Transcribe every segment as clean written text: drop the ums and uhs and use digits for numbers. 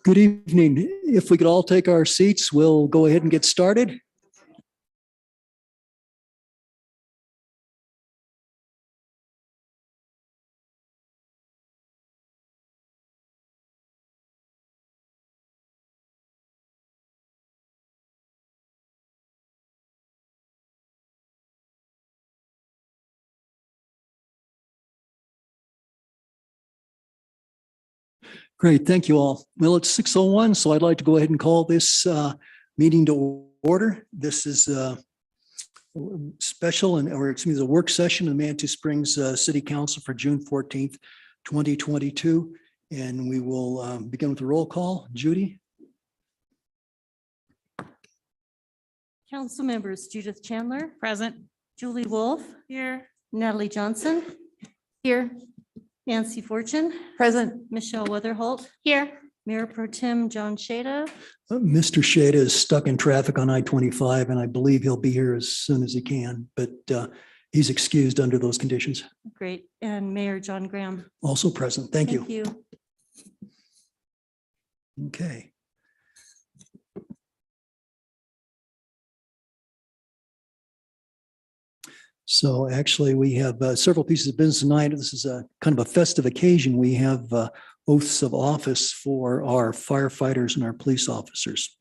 Good evening. If we could all take our seats, we'll go ahead and get started. Great, thank you all. Well, it's 6:01, so I'd like to go ahead and call this meeting to order. This is a special a work session of the Manitou Springs City Council for June 14th, 2022. And we will begin with the roll call. Judy? Council members Judith Chandler, Present. Julie Wolf, Here. Natalie Johnson, Here. Nancy Fortune, Present. Michelle Weatherholt, Here. Mayor Pro Tem John Shada. Mr. Shada is stuck in traffic on I-25, and I believe he'll be here as soon as he can, but he's excused under those conditions. Great. And Mayor John Graham. Also present. Thank you. you. Okay. So actually, we have several pieces of business tonight. This is a kind of a festive occasion. We have oaths of office for our firefighters and our police officers.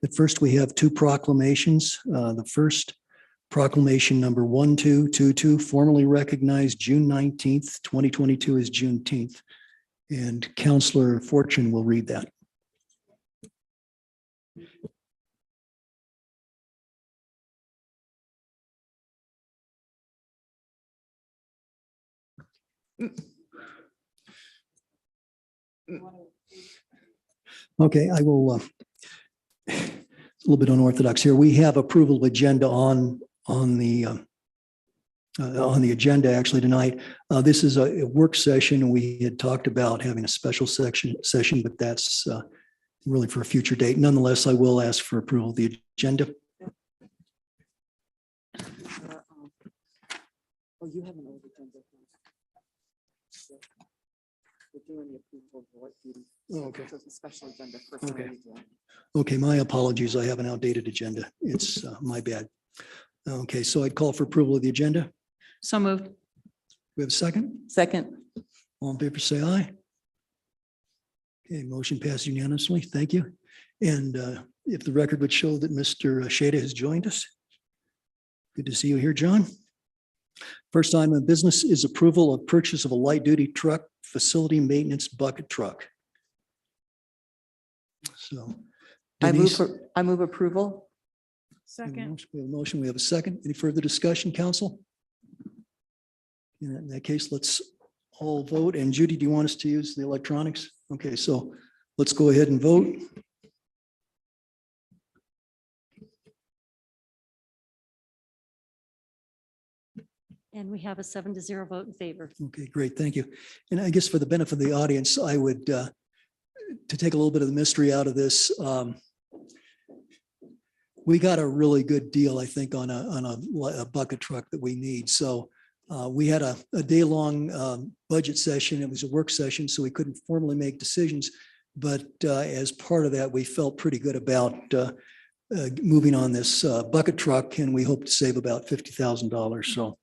But first, we have two proclamations. The first proclamation number 1222, formally recognized June 19th, 2022 as Juneteenth. And Councilor Fortune will read that. Okay, I will, it's a little bit unorthodox here. We have approval of agenda on the agenda actually tonight. This is a work session. We had talked about having a special session, but that's really for a future date. Nonetheless, I will ask for approval of the agenda. Oh, you have an old agenda. We're doing the approval of what duties. Oh, okay. So it's a special agenda. Okay. Okay, my apologies. I have an outdated agenda. It's my bad. Okay, so I'd call for approval of the agenda. So moved. We have a second? Second. All in favor, say aye. Okay, motion passed unanimously. Thank you. And if the record would show that Mr. Shada has joined us. Good to see you here, John. First item of business is approval of purchase of a light-duty truck facility maintenance bucket truck. So Denise, I move approval. we have a Second. motion, we have a second. Any further discussion, council? In that case, let's all vote. And Judy, do you want us to use the electronics? Okay, so let's go ahead and vote. And we have a 7-0 vote in favor. Okay, great, thank you. And I guess for the benefit of the audience, I would, to take a little bit of the mystery out of this, we got a really good deal, I think, on a bucket truck that we need. So we had a day-long budget session. It was a work session, so we couldn't formally make decisions. But as part of that, we felt pretty good about moving on this bucket truck, and we hope to save about $50,000. So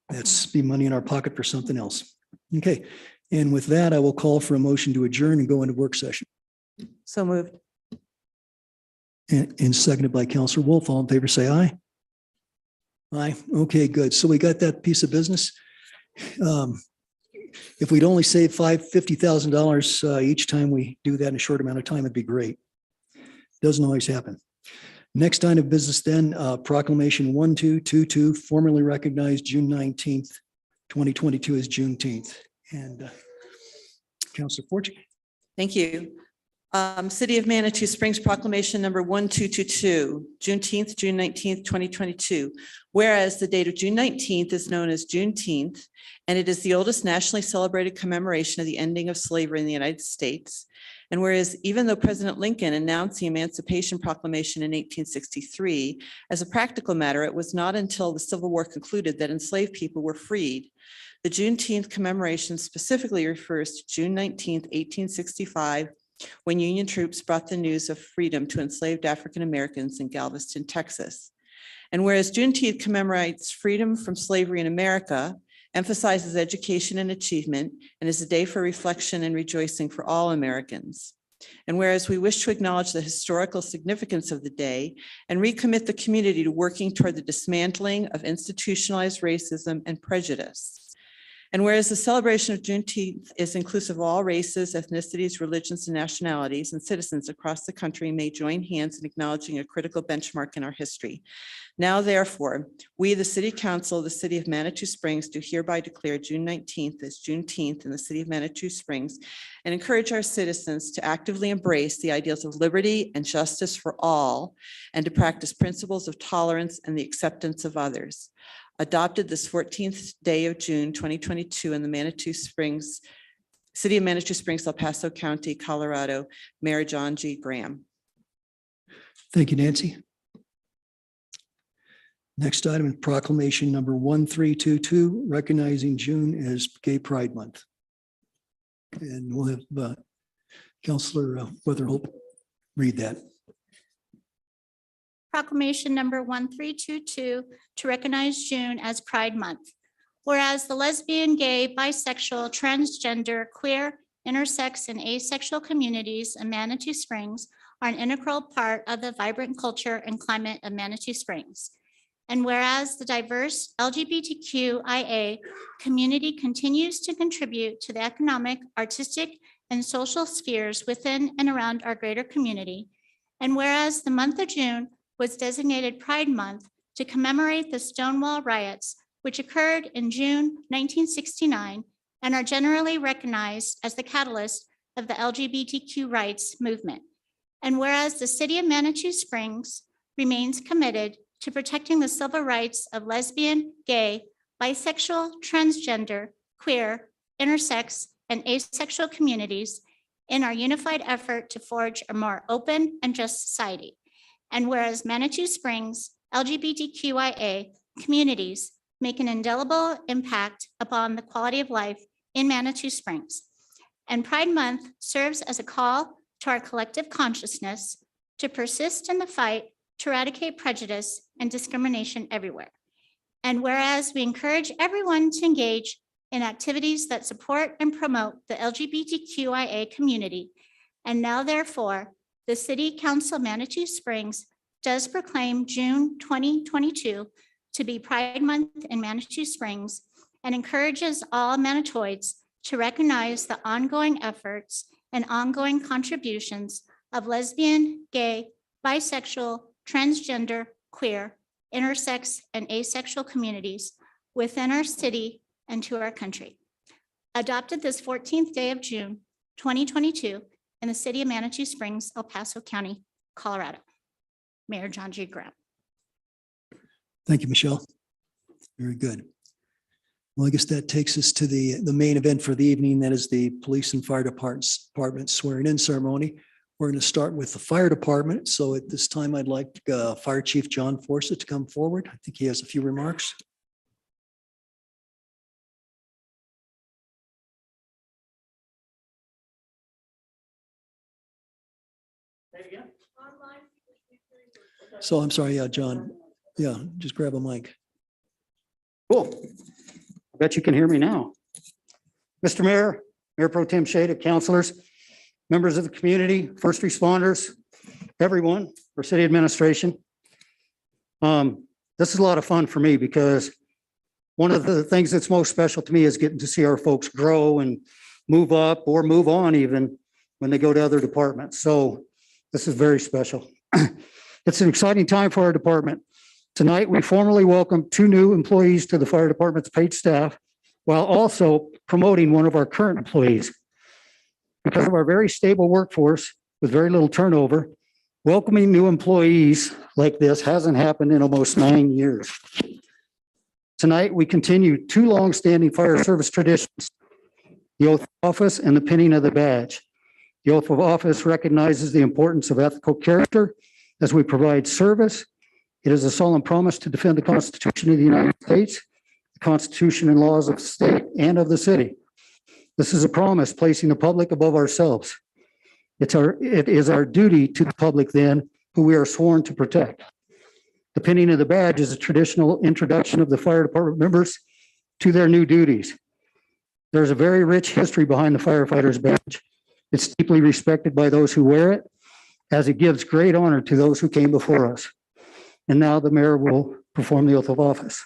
that's be money in our pocket for something else. Okay, and with that, I will call for a motion to adjourn and go into work session. So moved. And seconded by Councilor Wolf. All in favor, say aye. Aye. Okay, good. So we got that piece of business. If we'd only save $50,000 each time we do that in a short amount of time, it'd be great. Doesn't always happen. Next item of business then, proclamation 1222, formally recognized June 19th, 2022 as Juneteenth. And Councilor Fortune. Thank you. City of Manitou Springs Proclamation number 1222, Juneteenth, June 19th, 2022. Whereas the date of June 19th is known as Juneteenth, and it is the oldest nationally celebrated commemoration of the ending of slavery in the United States. And whereas even though President Lincoln announced the Emancipation Proclamation in 1863, as a practical matter, it was not until the Civil War concluded that enslaved people were freed. The Juneteenth commemoration specifically refers to June 19th, 1865, when Union troops brought the news of freedom to enslaved African Americans in Galveston, Texas. And whereas Juneteenth commemorates freedom from slavery in America, emphasizes education and achievement, and is a day for reflection and rejoicing for all Americans. And whereas we wish to acknowledge the historical significance of the day and recommit the community to working toward the dismantling of institutionalized racism and prejudice. And whereas the celebration of Juneteenth is inclusive of all races, ethnicities, religions, and nationalities, and citizens across the country may join hands in acknowledging a critical benchmark in our history. Now, therefore, we, the City Council of the City of Manitou Springs, do hereby declare June 19th as Juneteenth in the City of Manitou Springs and encourage our citizens to actively embrace the ideals of liberty and justice for all and to practice principles of tolerance and the acceptance of others. Adopted this 14th day of June, 2022 in the Manitou Springs, City of Manitou Springs, El Paso County, Colorado, Mayor John G. Graham. Thank you, Nancy. Next item is proclamation number 1322, recognizing June as Gay Pride Month. And we'll have Councilor Weatherhope read that. Proclamation number 1322 to recognize June as Pride Month. Whereas the lesbian, gay, bisexual, transgender, queer, intersex, and asexual communities in Manitou Springs are an integral part of the vibrant culture and climate of Manitou Springs. And whereas the diverse LGBTQIA community continues to contribute to the economic, artistic, and social spheres within and around our greater community. And whereas the month of June was designated Pride Month to commemorate the Stonewall riots, which occurred in June 1969 and are generally recognized as the catalyst of the LGBTQ rights movement. And whereas the City of Manitou Springs remains committed to protecting the civil rights of lesbian, gay, bisexual, transgender, queer, intersex, and asexual communities in our unified effort to forge a more open and just society. And whereas Manitou Springs LGBTQIA communities make an indelible impact upon the quality of life in Manitou Springs. And Pride Month serves as a call to our collective consciousness to persist in the fight to eradicate prejudice and discrimination everywhere. And whereas we encourage everyone to engage in activities that support and promote the LGBTQIA community, and now therefore, the City Council of Manitou Springs does proclaim June 2022 to be Pride Month in Manitou Springs and encourages all Manitoids to recognize the ongoing efforts and ongoing contributions of lesbian, gay, bisexual, transgender, queer, intersex, and asexual communities within our city and to our country. Adopted this 14th day of June 2022 in the City of Manitou Springs, El Paso County, Colorado. Mayor John G. Graham. Thank you, Michelle. Very good. Well, I guess that takes us to the main event for the evening. That is the police and fire department swearing in ceremony. We're going to start with the fire department. So at this time, I'd like Fire Chief John Forsett to come forward. I think he has a few remarks. So I'm sorry, John. Yeah, just grab a mic. Cool. I bet you can hear me now. Mr. Mayor, Mayor Pro Tem Shada, councilors, members of the community, first responders, everyone, for city administration. This is a lot of fun for me because one of the things that's most special to me is getting to see our folks grow and move up or move on even when they go to other departments. So this is very special. It's an exciting time for our department. Tonight, we formally welcome 2 new employees to the fire department's paid staff, while also promoting one of our current employees. Because of our very stable workforce with very little turnover, welcoming new employees like this hasn't happened in almost 9 years. Tonight, we continue 2 long-standing fire service traditions, the oath of office and the pinning of the badge. The oath of office recognizes the importance of ethical character as we provide service. It is a solemn promise to defend the Constitution of the United States, the Constitution and laws of the state and of the city. This is a promise placing the public above ourselves. It is our duty to the public then, who we are sworn to protect. The pinning of the badge is a traditional introduction of the fire department members to their new duties. There's a very rich history behind the firefighter's badge. It's deeply respected by those who wear it, as it gives great honor to those who came before us. And now the mayor will perform the oath of office.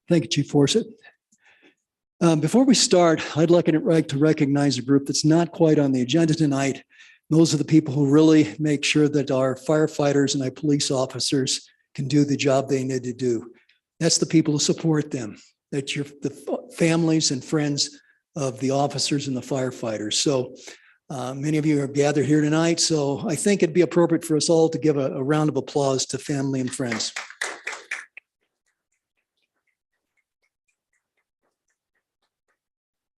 Thank you, Chief Forsett. Before we start, I'd like to recognize a group that's not quite on the agenda tonight. Those are the people who really make sure that our firefighters and our police officers can do the job they need to do. That's the people who support them. That's the families and friends of the officers and the firefighters. So many of you are gathered here tonight, so I think it'd be appropriate for us all to give a round of applause to family and friends.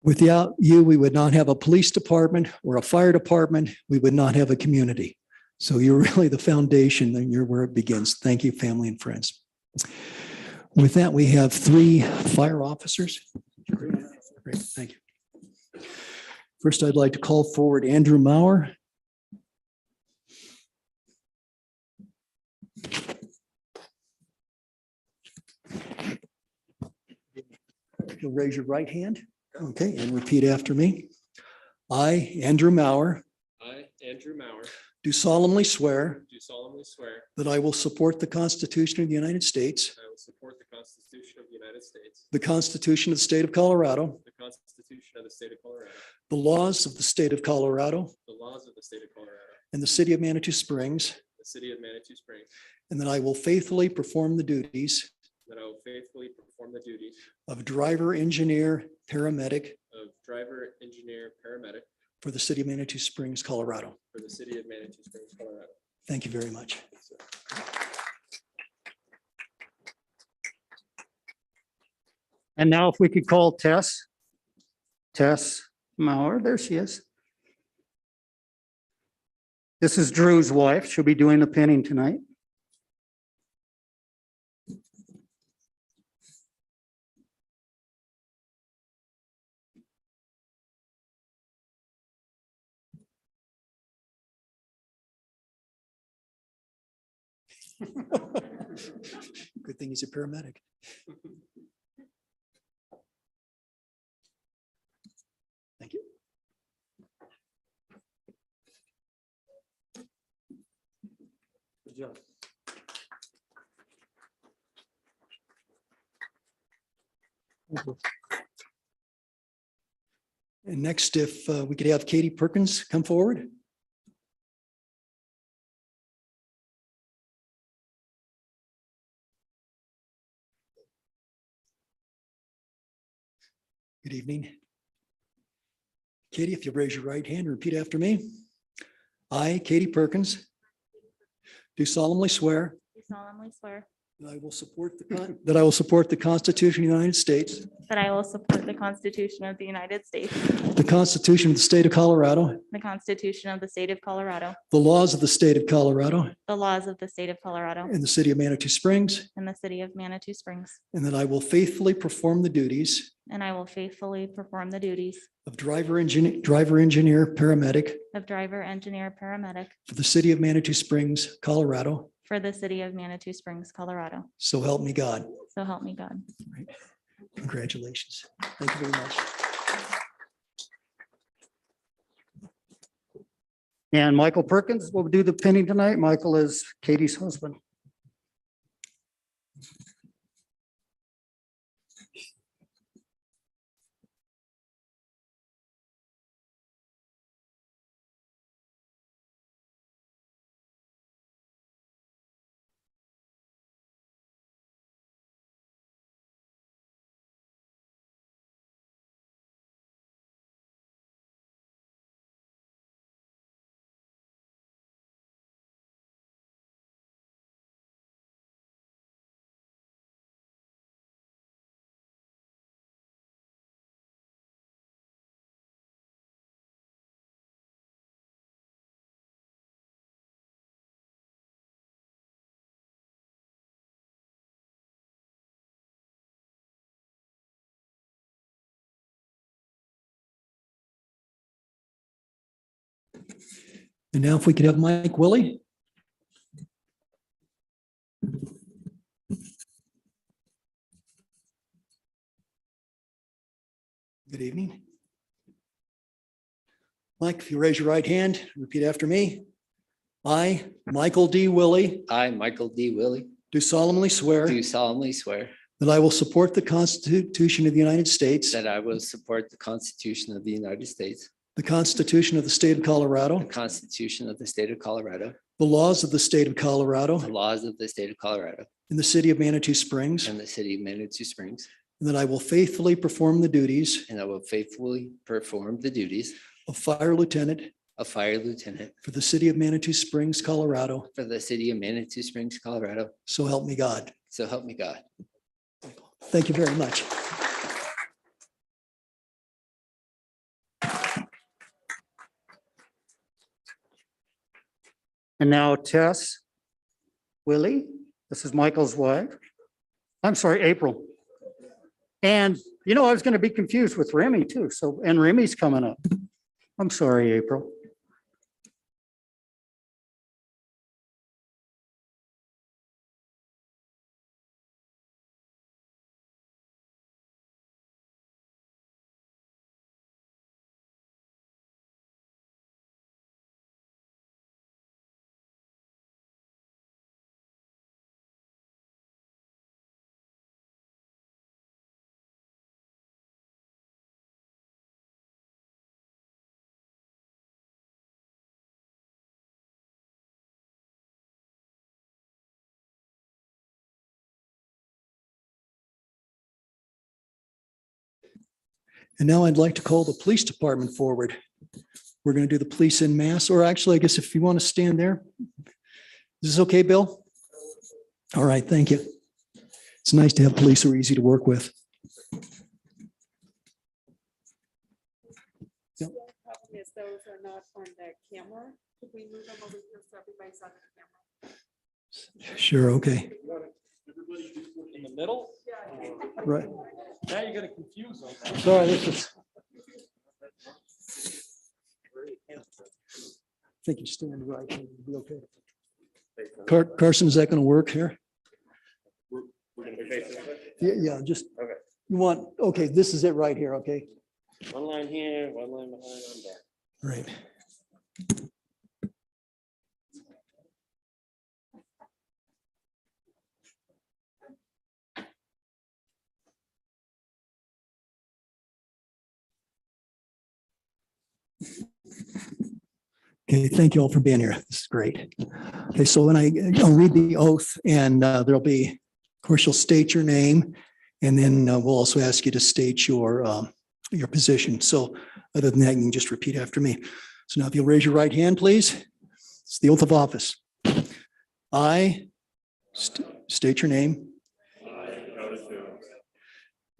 Without you, we would not have a police department or a fire department. We would not have a community. So you're really the foundation and you're where it begins. Thank you, family and friends. With that, we have 3 fire officers. Great, thank you. First, I'd like to call forward Andrew Maurer. You'll raise your right hand. Okay, and repeat after me. I, Andrew Maurer, I, Andrew Maurer, do solemnly swear do solemnly swear that I will support the Constitution of the United States, that I will support the Constitution of the United States, the Constitution of the State of Colorado, the Constitution of the State of Colorado, the laws of the State of Colorado, the laws of the State of Colorado, and the City of Manitou Springs, the City of Manitou Springs, and that I will faithfully perform the duties that I will faithfully perform the duties of driver, engineer, paramedic of driver, engineer, paramedic for the City of Manitou Springs, Colorado. for the City of Manitou Springs, Colorado. Thank you very much. And now if we could call Tess Maurer, there she is. This is Drew's wife. She'll be doing the pinning tonight. Good thing he's a paramedic. Thank you. Good job. And next, if we could have Katie Perkins come forward. Good evening. Katie, if you raise your right hand and repeat after me. I, Katie Perkins, do solemnly swear Do solemnly swear that I will support the Constitution of the United States, that I will support the Constitution of the United States, the Constitution of the State of Colorado, the Constitution of the State of Colorado, the laws of the State of Colorado, the laws of the State of Colorado, and the City of Manitou Springs, and the City of Manitou Springs, and that I will faithfully perform the duties and I will faithfully perform the duties of driver, engineer, paramedic of driver, engineer, paramedic for the City of Manitou Springs, Colorado. for the City of Manitou Springs, Colorado. So help me God. So help me God. Congratulations. Thank you very much. And Michael Perkins will do the pinning tonight. Michael is Katie's husband. And now if we could have Mike Willie. Good evening. Mike, if you raise your right hand, repeat after me. I, Michael D. Willie, I, Michael D. Willie, do solemnly swear do solemnly swear that I will support the Constitution of the United States, that I will support the Constitution of the United States, the Constitution of the State of Colorado, the Constitution of the State of Colorado, the laws of the State of Colorado, the laws of the State of Colorado, and the City of Manitou Springs, and the City of Manitou Springs, and that I will faithfully perform the duties and I will faithfully perform the duties of Fire Lieutenant of Fire Lieutenant for the City of Manitou Springs, Colorado. for the City of Manitou Springs, Colorado. So help me God. So help me God. Thank you very much. And now Tess Willie, this is Michael's wife. I'm sorry, April. And, you know, I was going to be confused with Remy too. So, and Remy's coming up. I'm sorry, April. And now I'd like to call the police department forward. We're going to do the police in mass, or actually, I guess if you want to stand there. Is this okay, Bill? All right, thank you. It's nice to have police who are easy to work with. Is those are not on the camera. Could we move them over here so everybody's on the camera? Sure, okay, In the middle? right. Now you're gonna confuse them. Sorry, this is. I think you stand right, it'll be okay. Carson, is that going to work here? We're gonna be facing Yeah, yeah, just. Okay. You want, okay, this is it right here, okay? one line here, one line behind, I'm back. Right. Okay, thank you all for being here. This is great. Okay, so when I'll read the oath and there'll be, of course, you'll state your name and then we'll also ask you to state your position. So other than that, you can just repeat after me. So now if you'll raise your right hand, please. It's the oath of office. I state your name.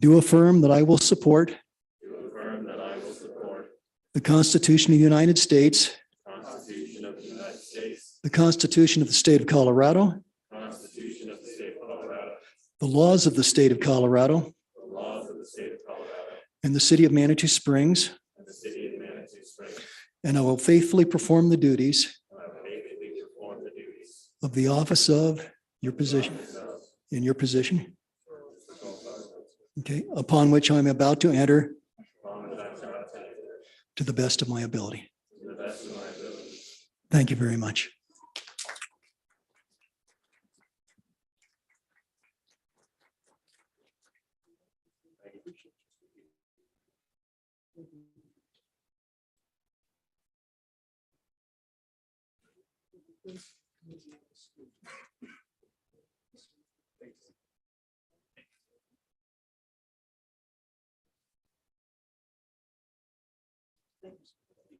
Do affirm that I will support the Constitution of the United States, the Constitution of the State of Colorado, the laws of the State of Colorado, and the City of Manitou Springs, and I will faithfully perform the duties of the office of your position, in your position, okay, upon which I'm about to enter to the best of my ability. Thank you very much.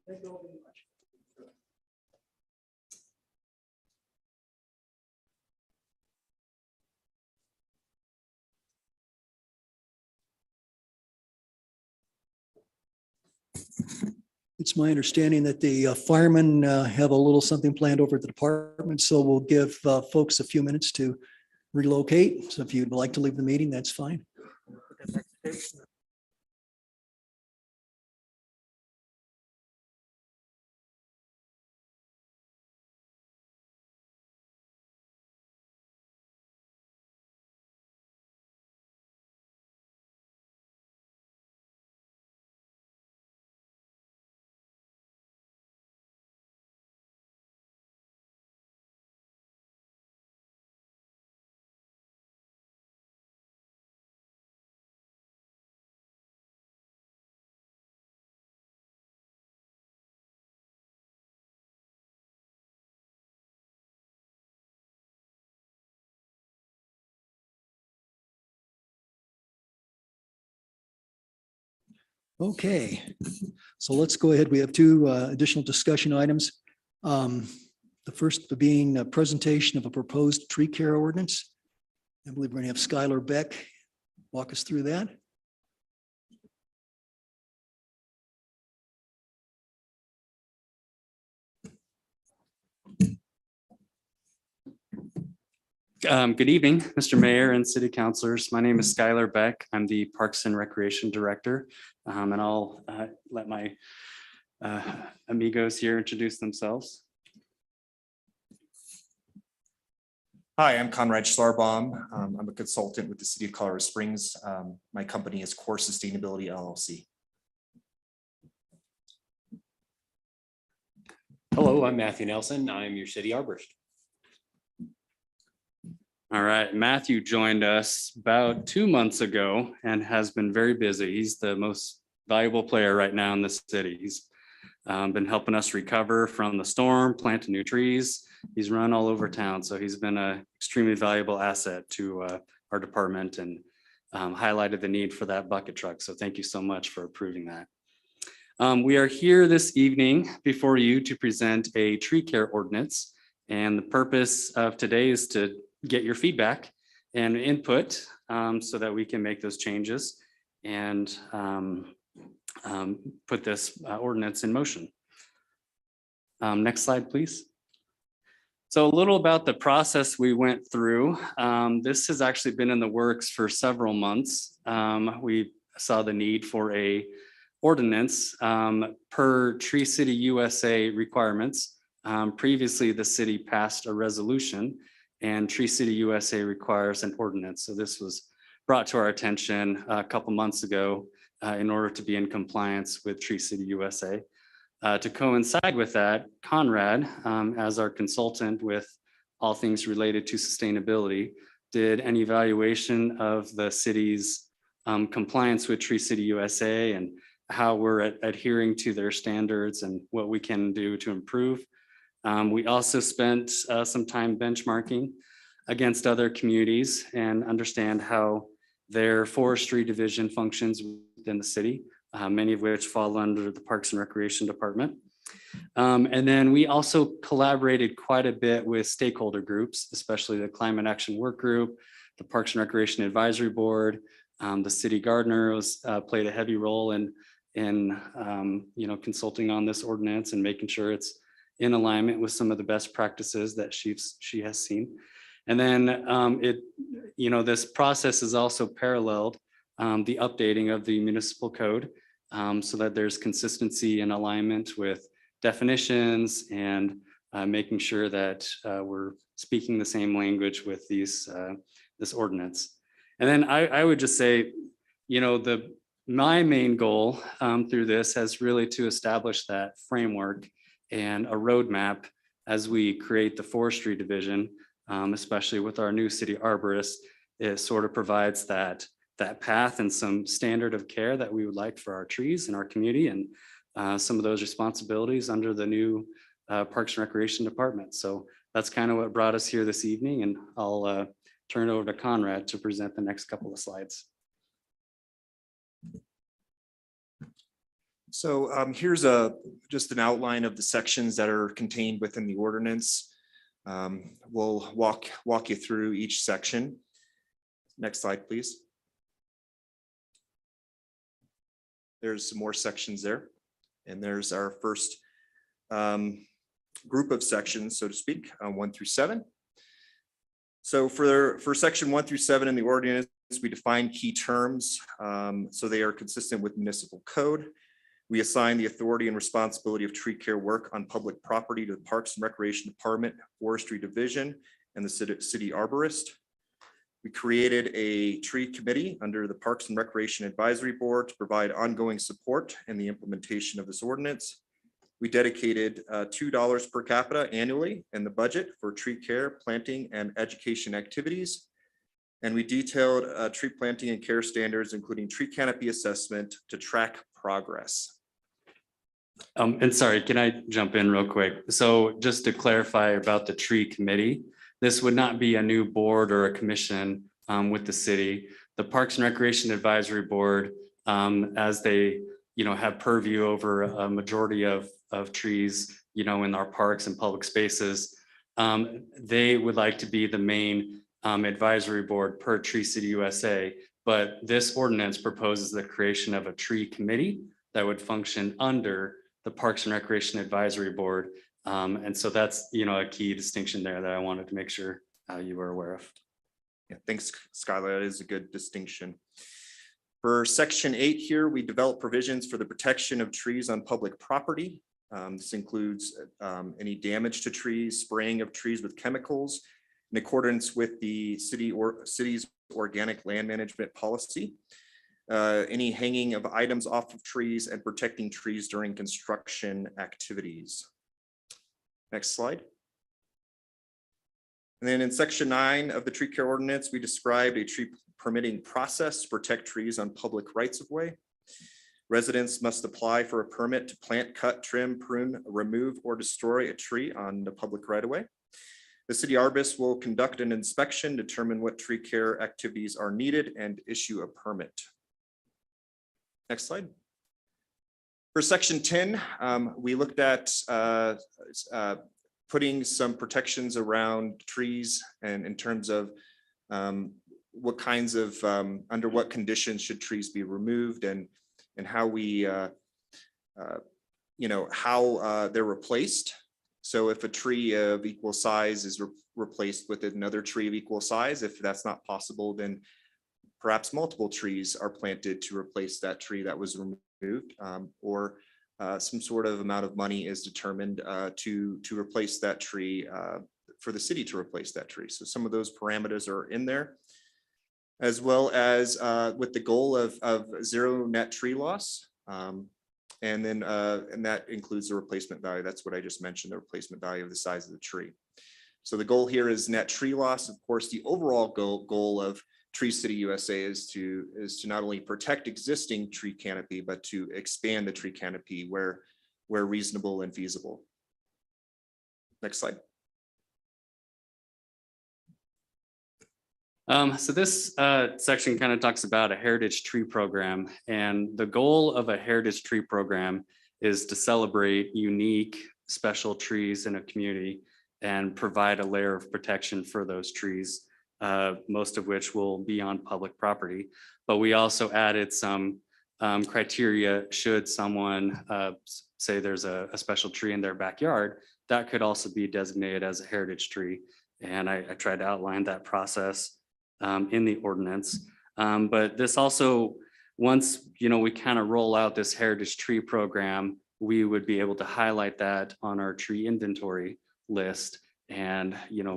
Thank you all very much. It's my understanding that the firemen have a little something planned over at the department, so we'll give folks a few minutes to relocate. So if you'd like to leave the meeting, that's fine. Okay, so let's go ahead. We have two additional discussion items. The first being a presentation of a proposed tree care ordinance. I believe we're going to have Skylar Beck walk us through that. Good evening, Mr. Mayor and City Councilors. My name is Skylar Beck. I'm the Parks and Recreation Director. And I'll let my amigos here introduce themselves. Hi, I'm Conrad Schlarbaum. I'm a consultant with the City of Colorado Springs. My company is Core Sustainability LLC. Hello, I'm Matthew Nelson. I'm your city arborist. All right, Matthew joined us about 2 months ago and has been very busy. He's the most valuable player right now in the city. He's been helping us recover from the storm, planting new trees. He's run all over town, so he's been an extremely valuable asset to our department and highlighted the need for that bucket truck. So thank you so much for approving that. We are here this evening before you to present a tree care ordinance. And the purpose of today is to get your feedback and input so that we can make those changes and put this ordinance in motion. Next slide, please. So a little about the process we went through. This has actually been in the works for several months. We saw the need for a ordinance per Tree City USA requirements. Previously, the city passed a resolution and Tree City USA requires an ordinance. So this was brought to our attention a couple months ago in order to be in compliance with Tree City USA. To coincide with that, Conrad, as our consultant with all things related to sustainability, did an evaluation of the city's compliance with Tree City USA and how we're adhering to their standards and what we can do to improve. We also spent some time benchmarking against other communities and understand how their forestry division functions within the city, many of which fall under the Parks and Recreation Department. And then we also collaborated quite a bit with stakeholder groups, especially the Climate Action Work Group, the Parks and Recreation Advisory Board, the city gardener played a heavy role in consulting on this ordinance and making sure it's in alignment with some of the best practices that she has seen. And then this process is also paralleled the updating of the municipal code so that there's consistency and alignment with definitions and making sure that we're speaking the same language with this ordinance. And then I would just say, my main goal through this has really to establish that framework and a roadmap as we create the forestry division, especially with our new city arborist. It sort of provides that path and some standard of care that we would like for our trees in our community and some of those responsibilities under the new Parks and Recreation Department. So that's kind of what brought us here this evening, and I'll turn it over to Conrad to present the next couple of slides. So here's just an outline of the sections that are contained within the ordinance. We'll walk you through each section. Next slide, please. There's some more sections there. And there's our first group of sections, so to speak, 1 through 7. So for section 1 through 7 in the ordinance, we define key terms so they are consistent with municipal code. We assign the authority and responsibility of tree care work on public property to the Parks and Recreation Department, Forestry Division, and the city arborist. We created a tree committee under the Parks and Recreation Advisory Board to provide ongoing support in the implementation of this ordinance. We dedicated $2 per capita annually in the budget for tree care, planting, and education activities. And we detailed tree planting and care standards, including tree canopy assessment to track progress. And sorry, can I jump in real quick? So just to clarify about the tree committee, this would not be a new board or a commission with the city. The Parks and Recreation Advisory Board, as they have purview over a majority of trees, in our parks and public spaces. They would like to be the main advisory board per Tree City USA. But this ordinance proposes the creation of a tree committee that would function under the Parks and Recreation Advisory Board. And so that's, a key distinction there that I wanted to make sure you were aware of. Yeah, thanks, Skylar. That is a good distinction. For section 8 here, we develop provisions for the protection of trees on public property. This includes any damage to trees, spraying of trees with chemicals in accordance with the city's organic land management policy, any hanging of items off of trees, and protecting trees during construction activities. Next slide. And then in section 9 of the tree care ordinance, we described a tree permitting process to protect trees on public rights of way. Residents must apply for a permit to plant, cut, trim, prune, remove, or destroy a tree on the public right of way. The city arborist will conduct an inspection, determine what tree care activities are needed, and issue a permit. Next slide. For section 10, we looked at putting some protections around trees and in terms of what kinds of, under what conditions should trees be removed, and how we, how they're replaced. So if a tree of equal size is replaced with another tree of equal size, if that's not possible, then perhaps multiple trees are planted to replace that tree that was removed, or some sort of amount of money is determined to replace that tree, for the city to replace that tree. So some of those parameters are in there, as well as with the goal of zero net tree loss. And then and that includes the replacement value. That's what I just mentioned, the replacement value of the size of the tree. So the goal here is net tree loss. Of course, the overall goal of Tree City USA is to not only protect existing tree canopy, but to expand the tree canopy where reasonable and feasible. Next slide. So this section kind of talks about a heritage tree program, and the goal of a heritage tree program is to celebrate unique, special trees in a community and provide a layer of protection for those trees, most of which will be on public property. But we also added some criteria should someone say there's a special tree in their backyard, that could also be designated as a heritage tree. And I tried to outline that process in the ordinance. But this also, once we kind of roll out this heritage tree program, we would be able to highlight that on our tree inventory list and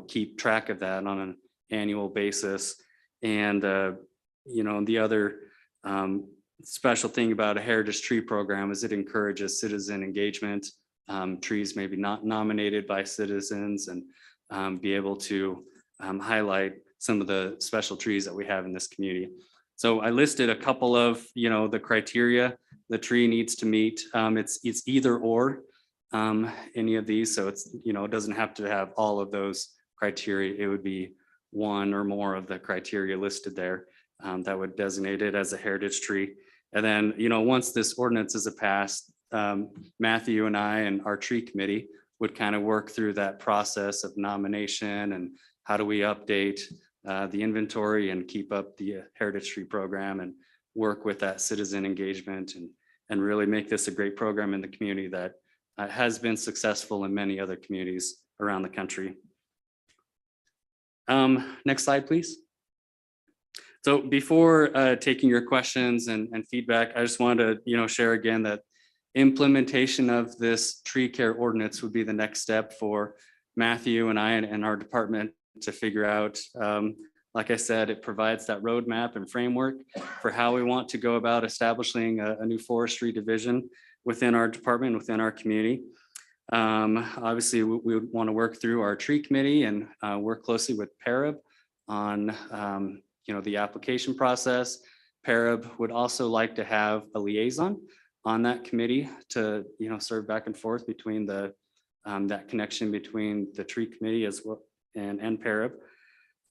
keep track of that on an annual basis. And the other special thing about a heritage tree program is it encourages citizen engagement. Trees maybe not nominated by citizens, and be able to highlight some of the special trees that we have in this community. So I listed a couple of, the criteria the tree needs to meet. It's either or any of these. So it's, it doesn't have to have all of those criteria. It would be one or more of the criteria listed there that would designate it as a heritage tree. And then, once this ordinance is passed, Matthew and I and our tree committee would kind of work through that process of nomination and how do we update the inventory and keep up the heritage tree program and work with that citizen engagement and really make this a great program in the community that has been successful in many other communities around the country. Next slide, please. So before taking your questions and feedback, I just wanted to share again that implementation of this tree care ordinance would be the next step for Matthew and I and our department to figure out. Like I said, it provides that roadmap and framework for how we want to go about establishing a new forestry division within our department, within our community. Obviously, we would want to work through our tree committee and work closely with PARAB on the application process. PARAB would also like to have a liaison on that committee to serve back and forth between that connection between the tree committee as well and PARAB.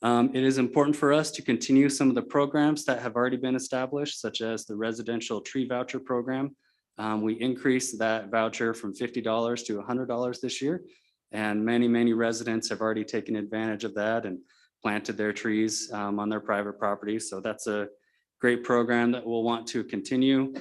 It is important for us to continue some of the programs that have already been established, such as the residential tree voucher program We increased that voucher from $50 to $100 this year. And many residents have already taken advantage of that and planted their trees on their private property. So that's a great program that we'll want to continue.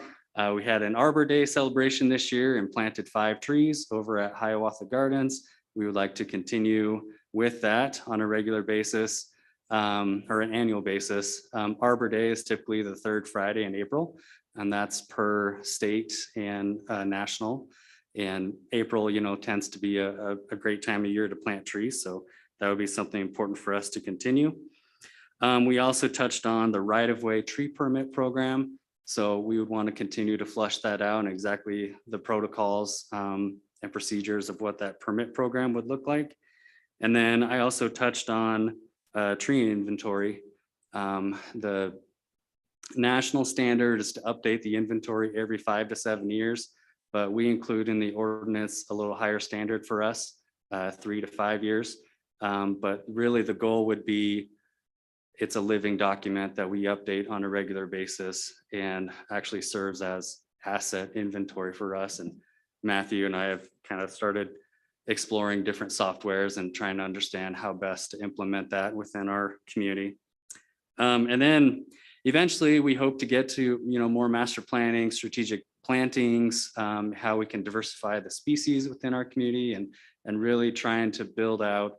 We had an Arbor Day celebration this year and planted 5 trees over at Hiawatha Gardens. We would like to continue with that on a regular basis or an annual basis. Arbor Day is typically the 3rd Friday in April, and that's per state and national. And April, tends to be a great time of year to plant trees. So that would be something important for us to continue. We also touched on the right-of-way tree permit program. So we would want to continue to flush that out and exactly the protocols and procedures of what that permit program would look like. And then I also touched on tree inventory. The national standard is to update the inventory every 5 to 7 years, but we include in the ordinance a little higher standard for us, 3 to 5 years. But really the goal would be it's a living document that we update on a regular basis and actually serves as asset inventory for us. And Matthew and I have kind of started exploring different softwares and trying to understand how best to implement that within our community. And then eventually we hope to get to, more master planning, strategic plantings, how we can diversify the species within our community and really trying to build out,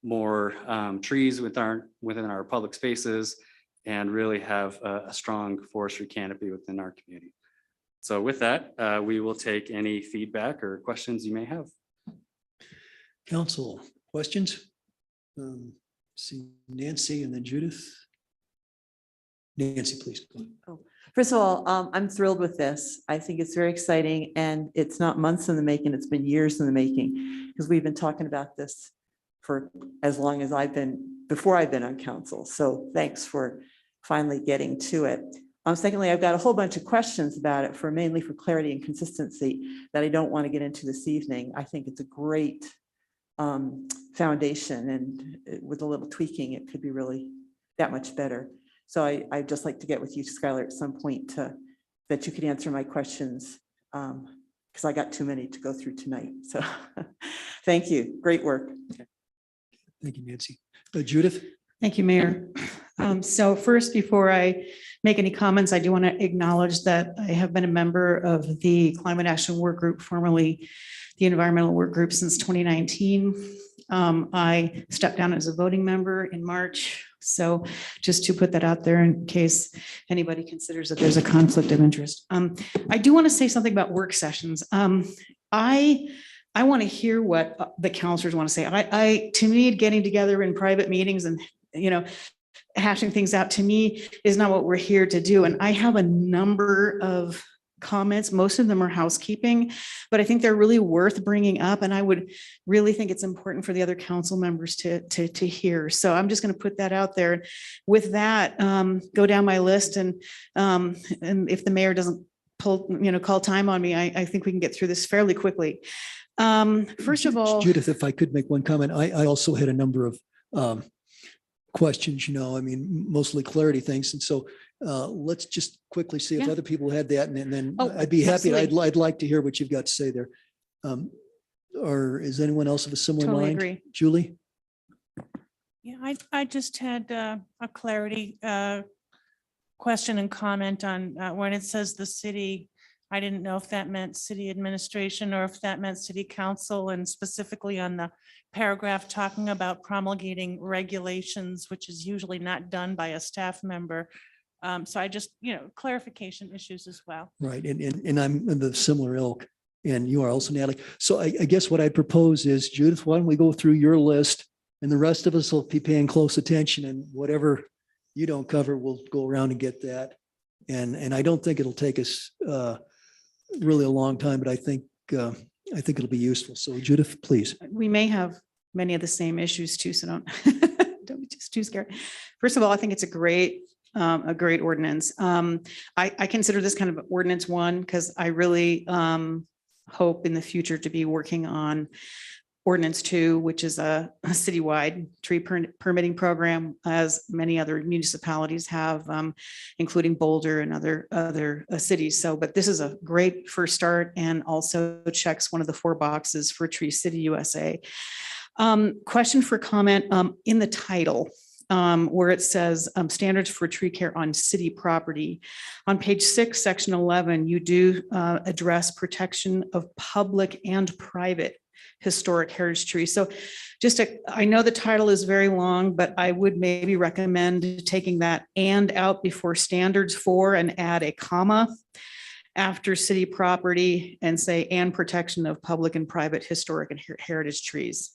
more trees within our public spaces and really have a strong forestry canopy within our community. So with that, we will take any feedback or questions you may have. Council, questions? See Nancy and then Judith. Nancy, please. First of all, I'm thrilled with this. I think it's very exciting, and it's not months in the making, it's been years in the making, because we've been talking about this for as long as before I've been on council. So thanks for finally getting to it. Secondly, I've got a whole bunch of questions about it mainly for clarity and consistency that I don't want to get into this evening. I think it's a great foundation, and with a little tweaking, it could be really that much better. So I'd just like to get with you, Skylar, at some point that you could answer my questions, because I got too many to go through tonight. So thank you. Great work. Thank you, Nancy. Judith? Thank you, Mayor. So first, before I make any comments, I do want to acknowledge that I have been a member of the Climate Action Work Group, formerly the Environmental Work Group, since 2019. I stepped down as a voting member in March. So just to put that out there in case anybody considers that there's a conflict of interest. I do want to say something about work sessions. I want to hear what the counselors want to say. To me, getting together in private meetings and, hashing things out, to me, is not what we're here to do. And I have a number of comments. Most of them are housekeeping, but I think they're really worth bringing up. And I would really think it's important for the other council members to hear. So I'm just going to put that out there. With that, go down my list, and if the mayor doesn't call time on me, I think we can get through this fairly quickly. First of all, Judith, if I could make one comment, I also had a number of questions, mostly clarity things. And so let's just quickly see if other people had that, and then I'd be happy. I'd like to hear what you've got to say there. Or is anyone else of a similar Totally mind? agree. Julie? Yeah, I just had a clarity question and comment on when it says the city. I didn't know if that meant city administration or if that meant city council, and specifically on the paragraph talking about promulgating regulations, which is usually not done by a staff member. So I just, clarification issues as well. Right. And I'm in the similar ilk, and you are also, Natalie. So I guess what I'd propose is, Judith, why don't we go through your list, and the rest of us will be paying close attention, and whatever you don't cover, we'll go around and get that. And I don't think it'll take us really a long time, but I think it'll be useful. So Judith, please. we may have many of the same issues too, so don't don't be just too scared. First of all, I think it's a great ordinance. I consider this kind of ordinance one because I really hope in the future to be working on Ordinance 2, which is a citywide tree permitting program, as many other municipalities have, including Boulder and other cities. So, but this is a great first start and also checks one of the 4 boxes for Tree City USA. Question for comment in the title. Where it says standards for tree care on city property. On page 6, section 11, you do address protection of public and private historic heritage trees. So I know the title is very long, but I would maybe recommend taking that "and" out before standards for and add a comma after city property and say "and protection of public and private historic and heritage trees"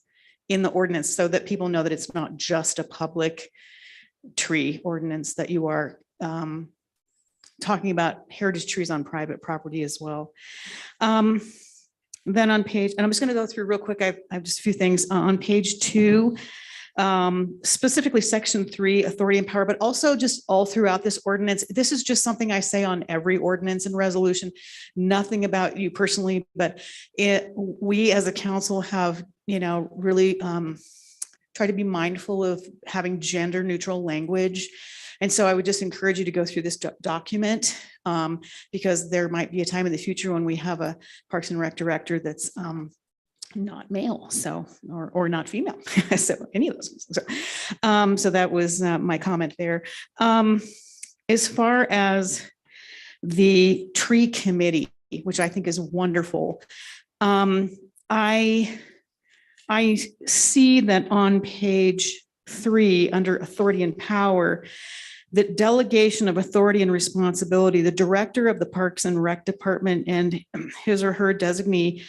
in the ordinance, so that people know that it's not just a public tree ordinance, that you are talking about heritage trees on private property as well. Then on page, and I'm just going to go through real quick. I have just a few things on page 2, specifically section 3, authority and power, but also just all throughout this ordinance. This is just something I say on every ordinance and resolution, nothing about you personally, but we as a council have, really try to be mindful of having gender neutral language. And so I would just encourage you to go through this document because there might be a time in the future when we have a Parks and Rec director that's not male, so, or not female. So any of those. So that was my comment there. As far as the tree committee, which I think is wonderful, I see that on page 3 under authority and power, that delegation of authority and responsibility, the director of the Parks and Rec Department and his or her designee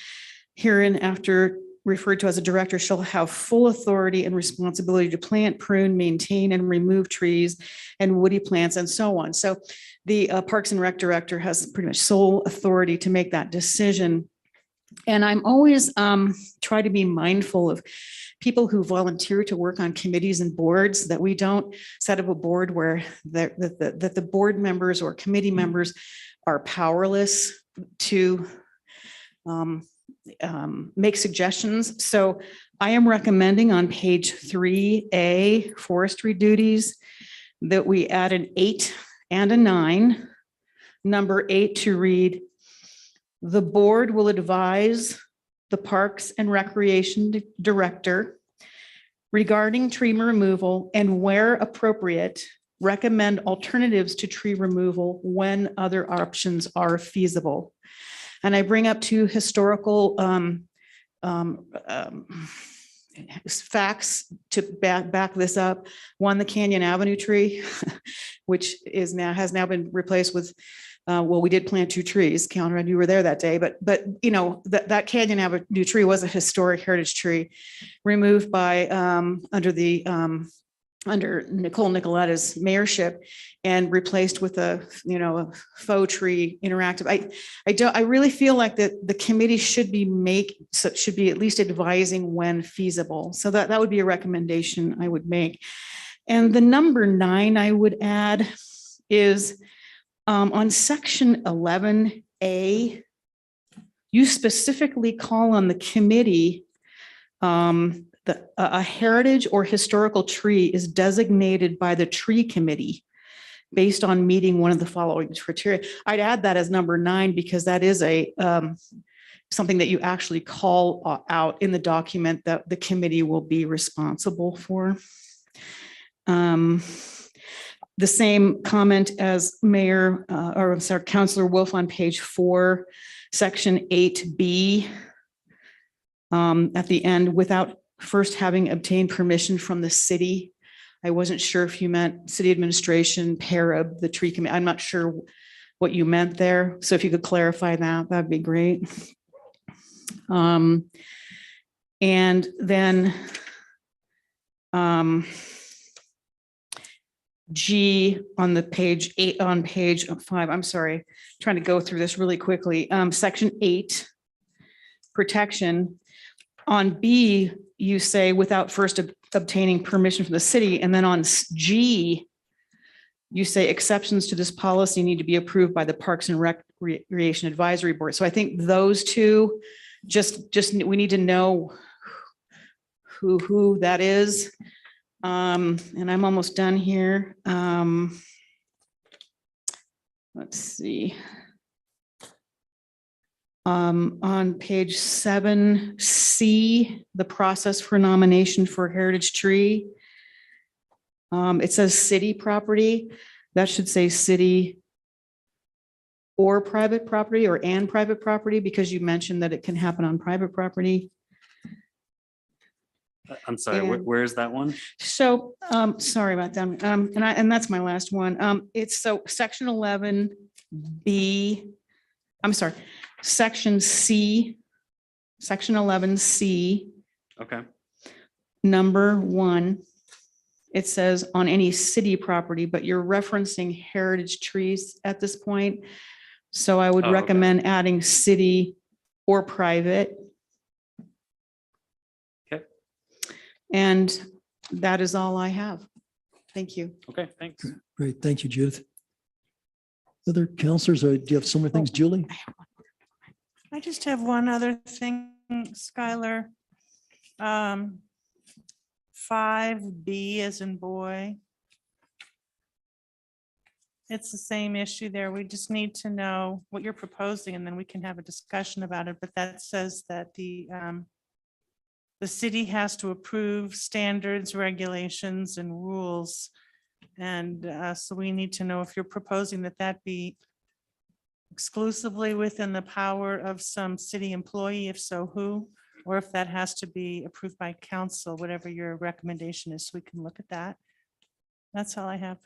hereinafter referred to as a director shall have full authority and responsibility to plant, prune, maintain, and remove trees and woody plants and so on. So the Parks and Rec director has pretty much sole authority to make that decision. And I'm always try to be mindful of people who volunteer to work on committees and boards, that we don't set up a board where that the board members or committee members are powerless to make suggestions. So I am recommending on page 3A, forestry duties, that we add an 8 and a 9. Number 8 to read, the board will advise the Parks and Recreation Director regarding tree removal and where appropriate, recommend alternatives to tree removal when other options are feasible. And I bring up 2 historical facts to back this up. One, the Canyon Avenue tree, which has now been replaced with, well, we did plant 2 trees. Conrad, you were there that day, but that Canyon Avenue tree was a historic heritage tree removed by under Nicole Nicoletta's mayorship and replaced with a faux tree interactive. I really feel like that the committee should be at least advising when feasible. So that would be a recommendation I would make. And the number 9 I would add is on section 11A, you specifically call on the committee a heritage or historical tree is designated by the tree committee based on meeting one of the following criteria. I'd add that as number 9 because that is something that you actually call out in the document that the committee will be responsible for. The same comment as Councilor Wolf on page 4, section 8B. At the end, without first having obtained permission from the city. I wasn't sure if you meant city administration, PARAB, the tree committee. I'm not sure what you meant there. So if you could clarify that, that'd be great. And then G on the page 8, on page 5, I'm sorry, trying to go through this really quickly. Section 8, protection. On B, you say without first obtaining permission from the city. And then on G, you say exceptions to this policy need to be approved by the Parks and Recreation Advisory Board. So I think those 2, just we need to know who that is. And I'm almost done here. Let's see. On page 7C, the process for nomination for heritage tree. It says city property. That should say city or private property or and private property, because you mentioned that it can happen on private property. I'm sorry, And- where is that one? So, sorry about that. And that's my last one. It's so section 11B, I'm sorry, section C, section 11C, Okay. number 1. It says on any city property, but you're referencing heritage trees at this point. So I would Oh, okay. recommend adding city or private. Okay. And that is all I have. Thank you. Okay, thanks. Great. Thank you, Judith. Other counselors, or do you have so many things, Julie? I just have one other thing, Skylar. 5B as in boy. It's the same issue there. We just need to know what you're proposing and then we can have a discussion about it. But that says that the city has to approve standards, regulations and rules. And so we need to know if you're proposing that that be exclusively within the power of some city employee, if so, who? Or if that has to be approved by council, whatever your recommendation is, so we can look at that. That's all I have.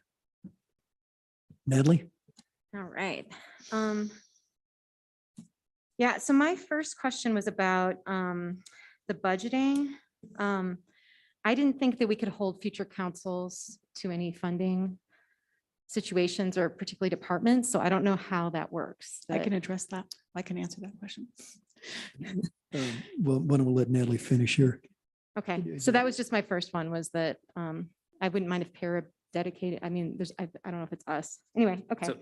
Natalie? All right. Yeah, so my first question was about the budgeting. I didn't think that we could hold future councils to any funding situations or particularly departments, so I don't know how that works. I can address that. I can answer that question. Well, why don't we let Natalie finish here? Okay, so that was just my first one, was that I wouldn't mind if para dedicated, I mean, I don't know if it's us. Anyway, okay. So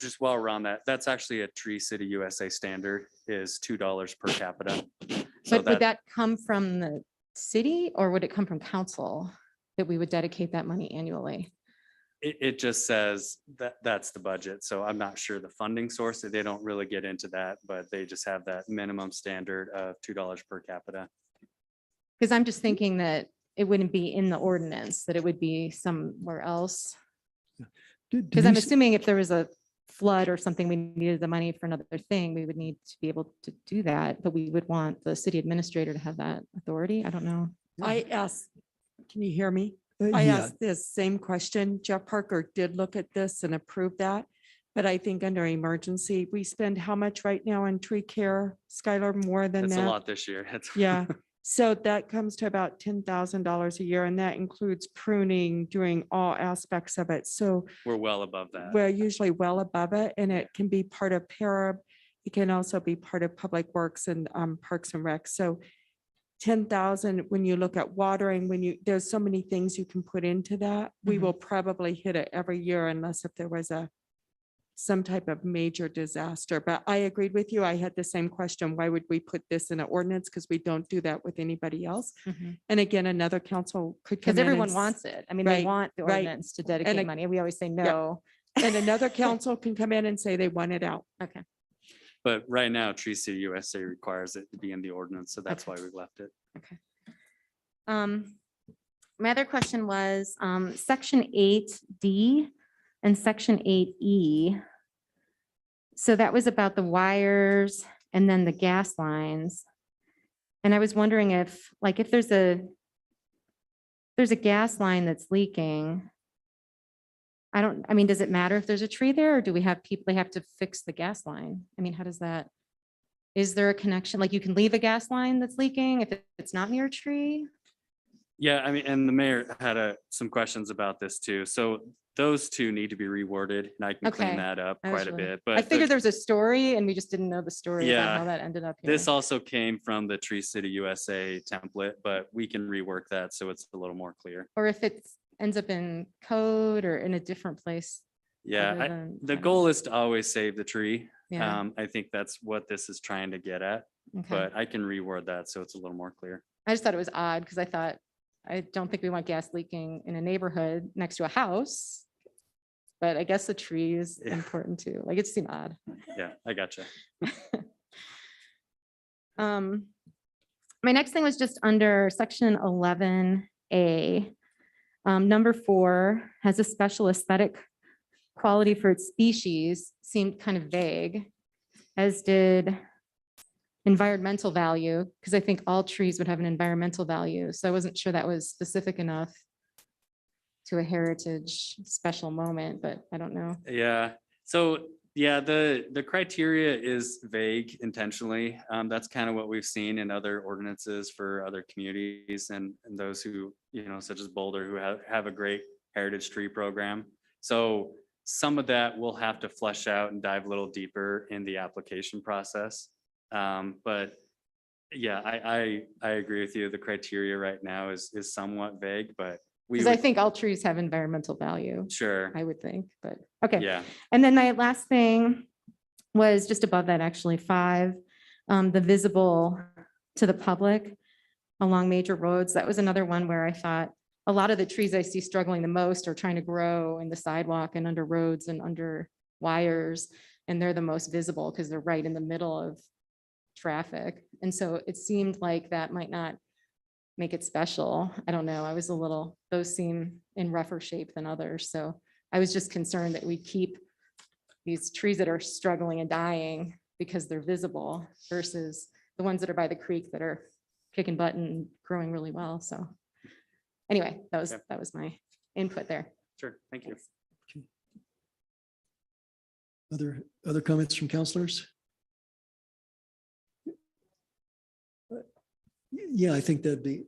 just while we're on that, that's actually a Tree City USA standard is $2 per capita. So But would that come from the city or would it come from council that we would dedicate that money annually? it just says that that's the budget. So I'm not sure the funding source. They don't really get into that, but they just have that minimum standard of $2 per capita. Because I'm just thinking that it wouldn't be in the ordinance, that it would be somewhere else. Because I'm assuming if there was a flood or something, we needed the money for another thing, we would need to be able to do that, but we would want the city administrator to have that authority. I don't know. I asked, can you hear me? I Yeah. asked this same question. Jeff Parker did look at this and approve that. But I think under emergency, we spend how much right now on tree care, Skylar, more than It's that? a lot this year. It's- Yeah. So that comes to about $10,000 a year and that includes pruning, doing all aspects of it. So We're well above that. we're usually well above it and it can be part of para. It can also be part of Public Works and Parks and Rec. So 10,000, when you look at watering, there's so many things you can put into that. We will probably hit it every year unless if there was some type of major disaster. But I agreed with you. I had the same question. Why would we put this in an ordinance? Because we don't do that with anybody else. And again, another council could come Because in everyone and wants it. I mean, they Right, want the right. ordinance to dedicate money. And we always say no. and another council can come in and say they want it out. Okay. But right now, Tree City USA requires it to be in the ordinance, so that's why we left it. Okay. My other question was section 8D and section 8E. So that was about the wires and then the gas lines. And I was wondering if there's a gas line that's leaking. I mean, does it matter if there's a tree there or do we have people, they have to fix the gas line? I mean, how does that, is there a connection? Like you can leave a gas line that's leaking if it's not near a tree? Yeah, I mean, and the mayor had some questions about this too. So those two need to be reworded and I can Okay. clean that up I was quite a really- bit. But I figured there's- there was a story and we just didn't know the story about Yeah, how that ended up here. this also came from the Tree City USA template, but we can rework that so it's a little more clear. Or if it ends up in code or in a different place. Yeah, other I- than- the I don't- goal is to always save the tree. Yeah. I think that's what this is trying to get at, Okay. but I can reword that so it's a little more clear. I just thought it was odd because I don't think we want gas leaking in a neighborhood next to a house. But I guess the tree is Yeah. important too. Like it seemed odd. Yeah, I gotcha. My next thing was just under section 11A. Number 4 has a special aesthetic quality for its species, seemed kind of vague, as did environmental value, because I think all trees would have an environmental value. So I wasn't sure that was specific enough to a heritage special moment, but I don't know. Yeah, so yeah, the criteria is vague intentionally. That's kind of what we've seen in other ordinances for other communities and those who, such as Boulder, who have a great heritage tree program. So some of that we'll have to flesh out and dive a little deeper in the application process. But yeah, I agree with you. The criteria right now is somewhat vague, but Because I think all trees have environmental value, sure. I would think, but okay. Yeah, And then my last thing was just above that, actually, 5, the visible to the public along major roads. That was another one where I thought a lot of the trees I see struggling the most are trying to grow in the sidewalk and under roads and under wires. And they're the most visible because they're right in the middle of traffic. And so it seemed like that might not make it special. I don't know. Those seem in rougher shape than others. So I was just concerned that we keep these trees that are struggling and dying because they're visible versus the ones that are by the creek that are kicking butt and growing really well. So anyway, that was my input there. sure. Thank you. Other comments from counselors? Yeah, I think that'd be,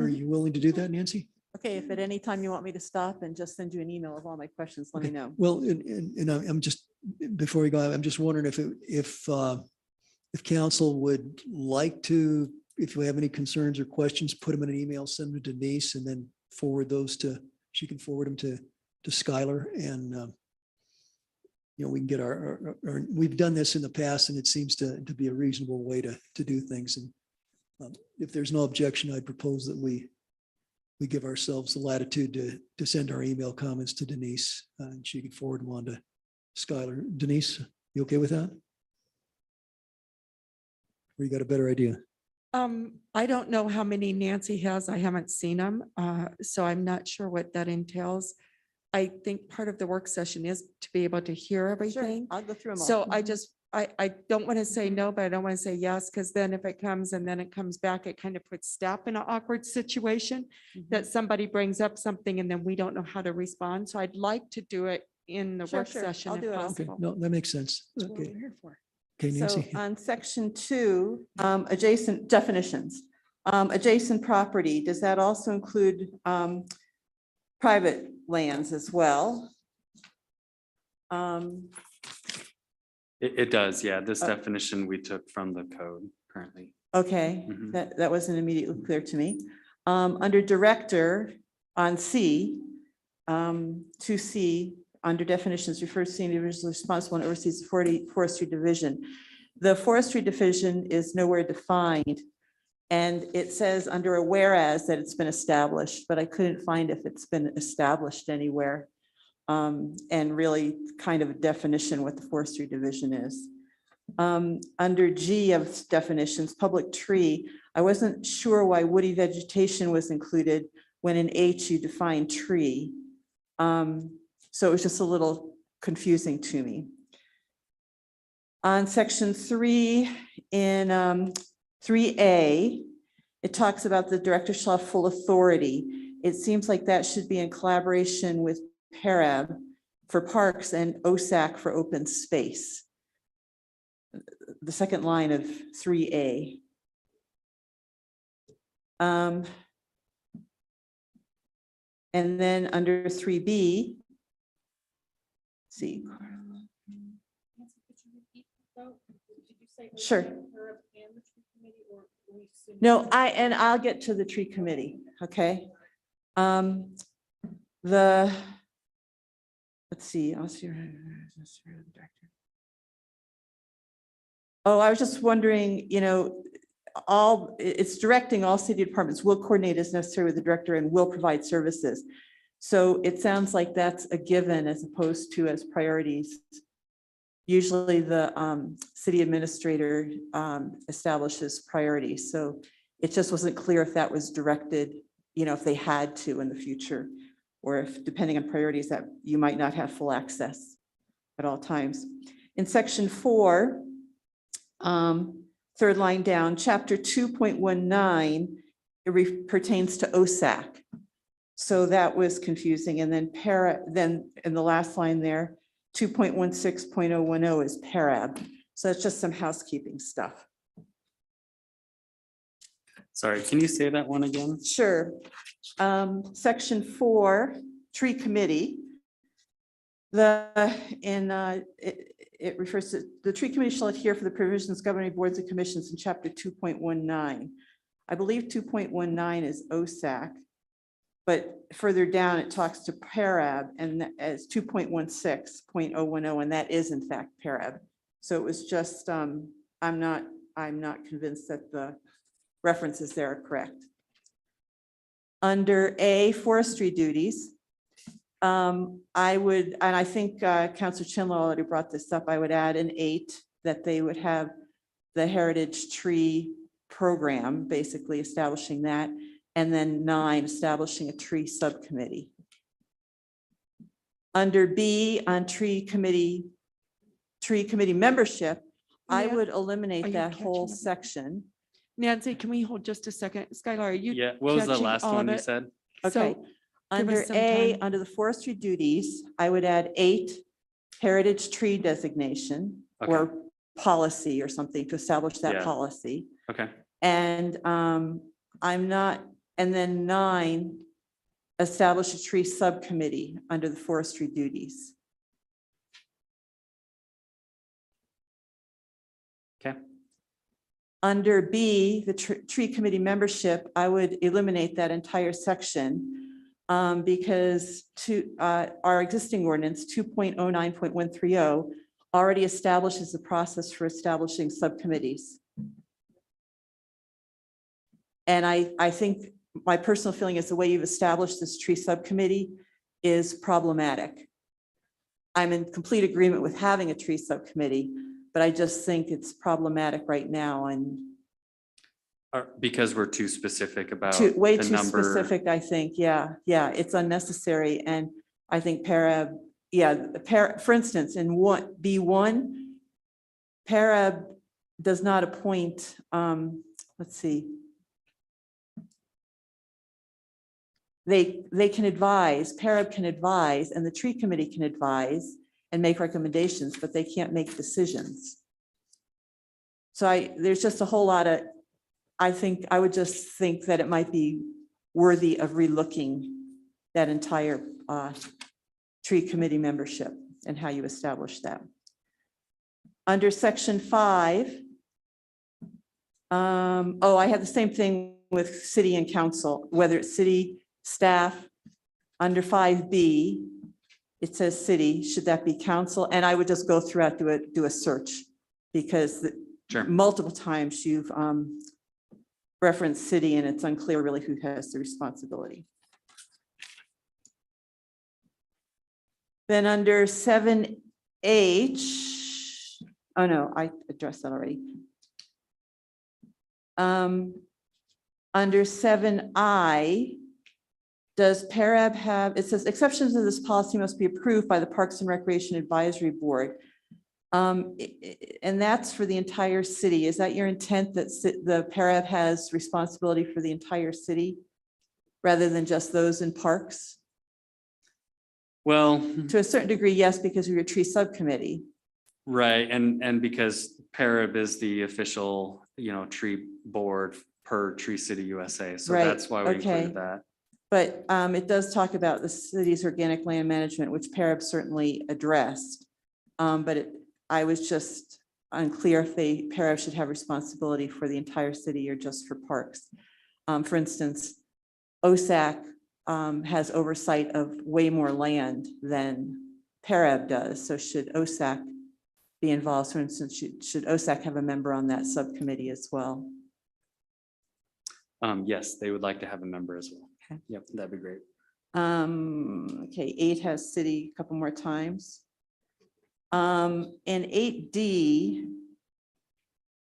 are you willing to do that, Nancy? Okay, if at any time you want me to stop and just send you an email of all my questions, let me Okay. know. Well, and I'm just, before we go, I'm just wondering if council would like to, if you have any concerns or questions, put them in an email, send them to Denise, and then she can forward them to Skylar, and we can get our, we've done this in the past, and it seems to be a reasonable way to do things. And if there's no objection, I'd propose that we give ourselves the latitude to send our email comments to Denise, and she could forward them on to Skylar. Denise, you okay with that? Or you got a better idea? I don't know how many Nancy has. I haven't seen them. So I'm not sure what that entails. I think part of the work session is to be able to hear everything. I'll go through them all. So I don't want to say no, but I don't want to say yes, because then if it comes and then it comes back, it kind of puts staff in an awkward situation that somebody brings up something and then we don't know how to respond. So I'd like to do it in the Sure, work sure. session I'll if do it all. Okay, possible. no, that makes sense. That's what Okay, we're here for. okay, So Nancy. on section 2, adjacent definitions, adjacent property, does that also include private lands as well? It does, yeah. This definition we took from the code currently. Okay, Mhm. that wasn't immediately clear to me. Under director on C, 2C, under definitions refers to the individual responsible and oversees the forestry division. The forestry division is nowhere defined. And it says under a whereas that it's been established, but I couldn't find if it's been established anywhere. And really kind of a definition what the forestry division is. Under G of definitions, public tree, I wasn't sure why woody vegetation was included when in H you define tree. So it was just a little confusing to me. On section 3 in 3A, it talks about the director shall have full authority. It seems like that should be in collaboration with PARAB for parks and OSAC for open space. The second line of 3A. And then under 3B, see. Sure. No, I'll get to the tree committee, okay? Let's see. Oh, I was just wondering, it's directing all city departments will coordinate as necessary with the director and will provide services. So it sounds like that's a given as opposed to as priorities. Usually the city administrator establishes priorities. So it just wasn't clear if that was directed, if they had to in the future, or if depending on priorities that you might not have full access at all times. In section 4, third line down, chapter 2.19, it pertains to OSAC. So that was confusing. And then then in the last line there, 2.16.010 is PARAB. So it's just some housekeeping stuff. Sorry, can you say that one again? Sure. Section 4, tree committee. It refers to the tree committee shall adhere for the provisions governing boards and commissions in chapter 2.19. I believe 2.19 is OSAC, but further down it talks to PARAB and as 2.16.010, and that is in fact PARAB. So it was just I'm not convinced that the references there are correct. Under A, forestry duties, I would, and I think Councilor Chinlow already brought this up, I would add an 8 that they would have the heritage tree program, basically establishing that, and then 9, establishing a tree subcommittee. Under B, on tree committee membership, I Nan- would are eliminate you that catching whole up? section. Nancy, can we hold just a second? Skylar, are you? Yeah, what was the catching last all one of you it? said? Okay. So Under us some A, time. under the forestry duties, I would add 8, heritage tree designation or policy or something to establish that Yeah. policy. Okay, And and then 9, establish a tree subcommittee under the forestry duties. okay, Under B, the tree committee membership, I would eliminate that entire section because our existing ordinance 2.09.130 already establishes the process for establishing subcommittees. And I think my personal feeling is the way you've established this tree subcommittee is problematic. I'm in complete agreement with having a tree subcommittee, but I just think it's problematic right now and because we're too specific about way the too number. specific, I think. Yeah, it's unnecessary. And I think PARAB, for instance, in B1, PARAB does not appoint, let's see. They can advise, PARAB can advise, and the tree committee can advise and make recommendations, but they can't make decisions. So there's just a whole lot of, I would just think that it might be worthy of relooking that entire tree committee membership and how you establish that. Under section 5, I have the same thing with city and council, whether it's city staff. Under 5B, it says city, should that be council? And I would just go throughout, do a search because Sure. multiple times you've referenced city and it's unclear really who has the responsibility. Then under 7H, oh no, I addressed that already. Under 7I, does PARAB have, it says exceptions to this policy must be approved by the Parks and Recreation Advisory Board. And that's for the entire city. Is that your intent that the PARAB has responsibility for the entire city rather than just those in parks? Well, To a certain degree, yes, because of your tree subcommittee. right, and because PARAB is the official, tree board per Tree City USA, so Right, that's why we okay. included that. But it does talk about the city's organic land management, which PARAB certainly addressed. But I was just unclear if PARAB should have responsibility for the entire city or just for parks. For instance, OSAC has oversight of way more land than PARAB does. So should OSAC be involved? For instance, should OSAC have a member on that subcommittee as well? Yes, they would like to have a member as well. Okay. Yep, that'd be great. Okay, 8 has city a couple more times. And 8D,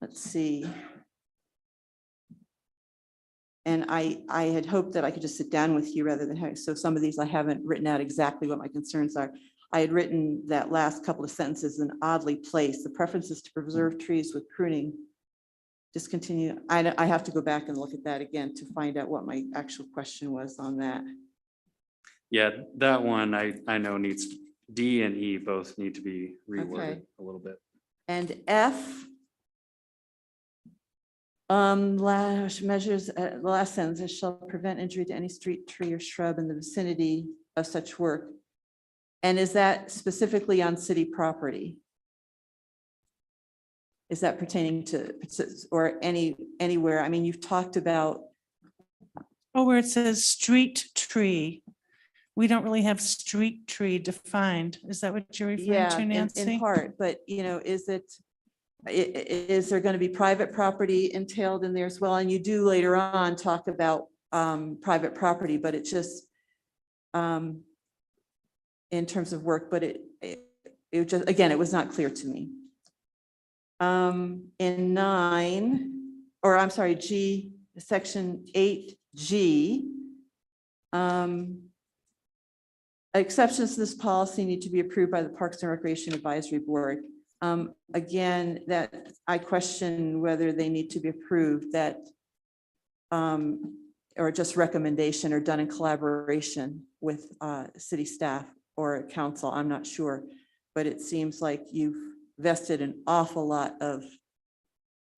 let's see. And I had hoped that I could just sit down with you rather than have, so some of these I haven't written out exactly what my concerns are. I had written that last couple of sentences in oddly placed. The preference is to preserve trees with pruning. Discontinue. I have to go back and look at that again to find out what my actual question was on that. Yeah, that one I know needs, D and E both need to be reworded Okay. a little bit. And F. Last measures, the last sentence, shall prevent injury to any street, tree, or shrub in the vicinity of such work. And is that specifically on city property? Is that pertaining to, or anywhere? I mean, you've talked about. Oh, where it says street tree. We don't really have street tree defined. Is that what you're referring to, In Nancy? part, but is it, is there going to be private property entailed in there as well? And you do later on talk about private property, but it just in terms of work, but it just, again, it was not clear to me. In 9, or I'm sorry, G, section 8G, exceptions to this policy need to be approved by the Parks and Recreation Advisory Board. Again, that I question whether they need to be approved, that or just recommendation or done in collaboration with city staff or council. I'm not sure, but it seems like you've vested an awful lot of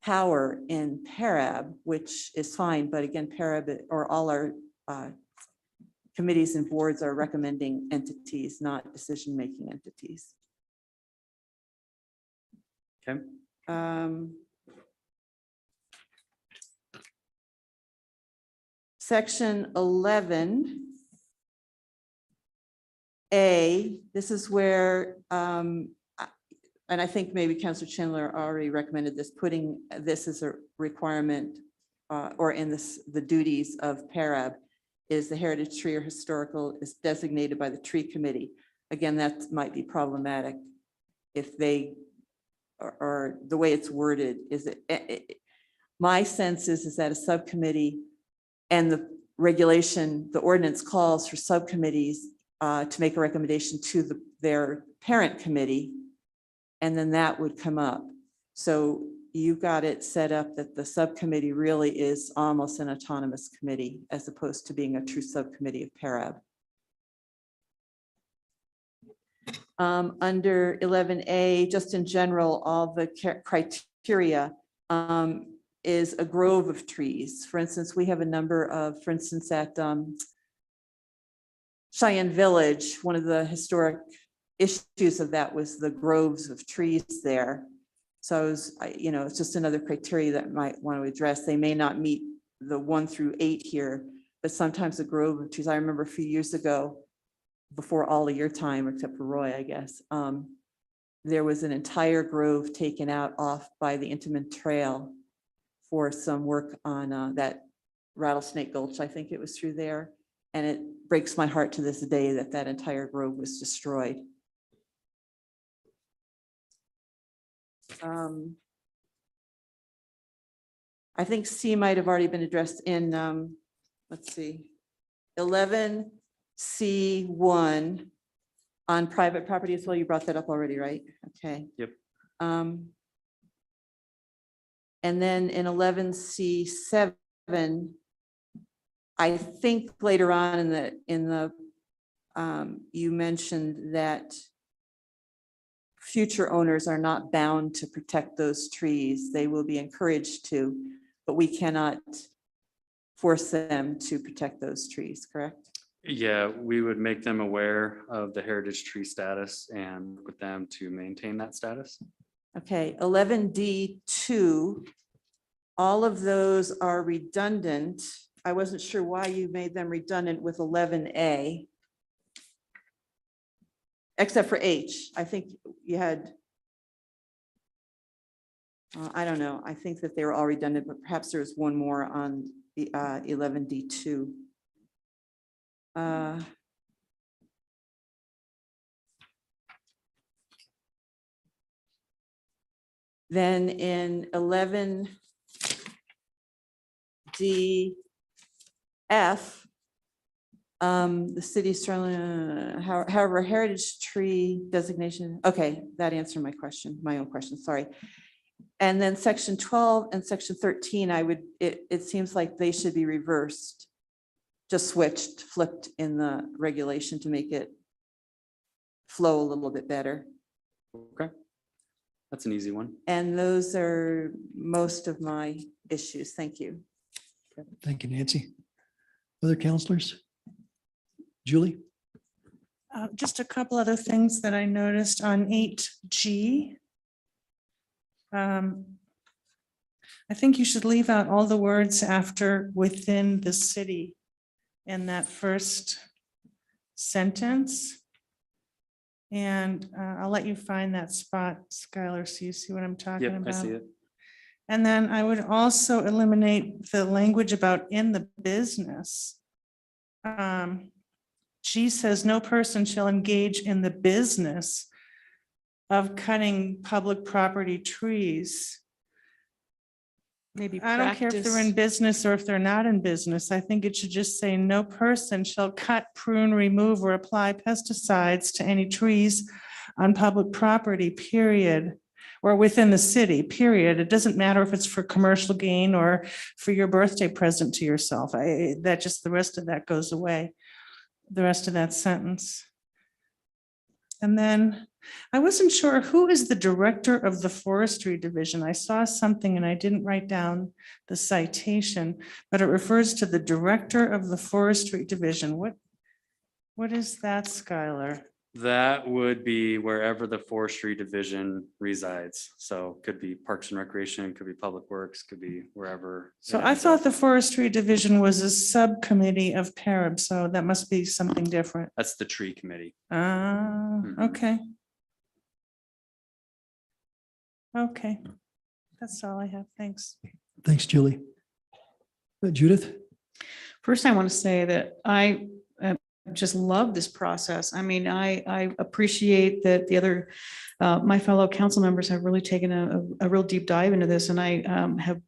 power in PARAB, which is fine. But again, PARAB or all our committees and boards are recommending entities, not decision-making entities. Okay. Section 11A, this is where, and I think maybe Councilor Chandler already recommended this, putting this as a requirement or in this, the duties of PARAB, is the heritage tree or historical is designated by the tree committee. Again, that might be problematic if they, or the way it's worded is it, my sense is that a subcommittee and the regulation, the ordinance calls for subcommittees to make a recommendation to their parent committee, and then that would come up. So you got it set up that the subcommittee really is almost an autonomous committee as opposed to being a true subcommittee of PARAB. Under 11A, just in general, all the criteria is a grove of trees. For instance, we have a number of, for instance, at Cheyenne Village, one of the historic issues of that was the groves of trees there. So it's just another criteria that might want to address. They may not meet the 1 through 8 here, but sometimes a grove of trees. I remember a few years ago, before all of your time, except for Roy, I guess, there was an entire grove taken out off by the Intamin Trail for some work on that Rattlesnake Gulch. I think it was through there. And it breaks my heart to this day that that entire grove was destroyed. I think C might have already been addressed in, let's see, 11C1 on private property as well. You brought that up already, right? Okay. Yep. And then in 11C7, I think later on in the you mentioned that future owners are not bound to protect those trees. They will be encouraged to, but we cannot force them to protect those trees, correct? Yeah, we would make them aware of the heritage tree status and work with them to maintain that status. Okay, 11D2, all of those are redundant. I wasn't sure why you made them redundant with 11A. Except for H, I think you had, I don't know, I think that they were all redundant, but perhaps there was one more on 11D2. Then in 11D F, the city's, however, heritage tree designation, okay, that answered my question, my own question, sorry. And then section 12 and section 13, it seems like they should be reversed, just switched, flipped in the regulation to make it flow a little bit better. Okay. That's an easy one. And those are most of my issues. Thank you. Thank you, Nancy. Other counselors? Julie? Just a couple other things that I noticed on 8G. I think you should leave out all the words after within the city in that first sentence. And I'll let you find that spot, Skylar, so you see what I'm talking Yep, about. I see it. And then I would also eliminate the language about in the business. G says no person shall engage in the business of cutting public property trees. Maybe I don't care if they're in practice. business or if they're not in business. I think it should just say no person shall cut, prune, remove, or apply pesticides to any trees on public property, period. Or within the city, period. It doesn't matter if it's for commercial gain or for your birthday present to yourself. That just, the rest of that goes away. The rest of that sentence. And then I wasn't sure who is the director of the forestry division. I saw something and I didn't write down the citation, but it refers to the director of the forestry division. What is that, Skylar? That would be wherever the forestry division resides. So could be Parks and Recreation, could be Public Works, could be wherever. So it I ends thought up. the forestry division was a subcommittee of PARB, so that must be something different. That's the tree committee. Okay. Okay, that's all I have. Thanks. Thanks, Julie. Judith? First, I want to say that I just love this process. I mean, I appreciate that the other, my fellow council members have really taken a real deep dive into this, and I have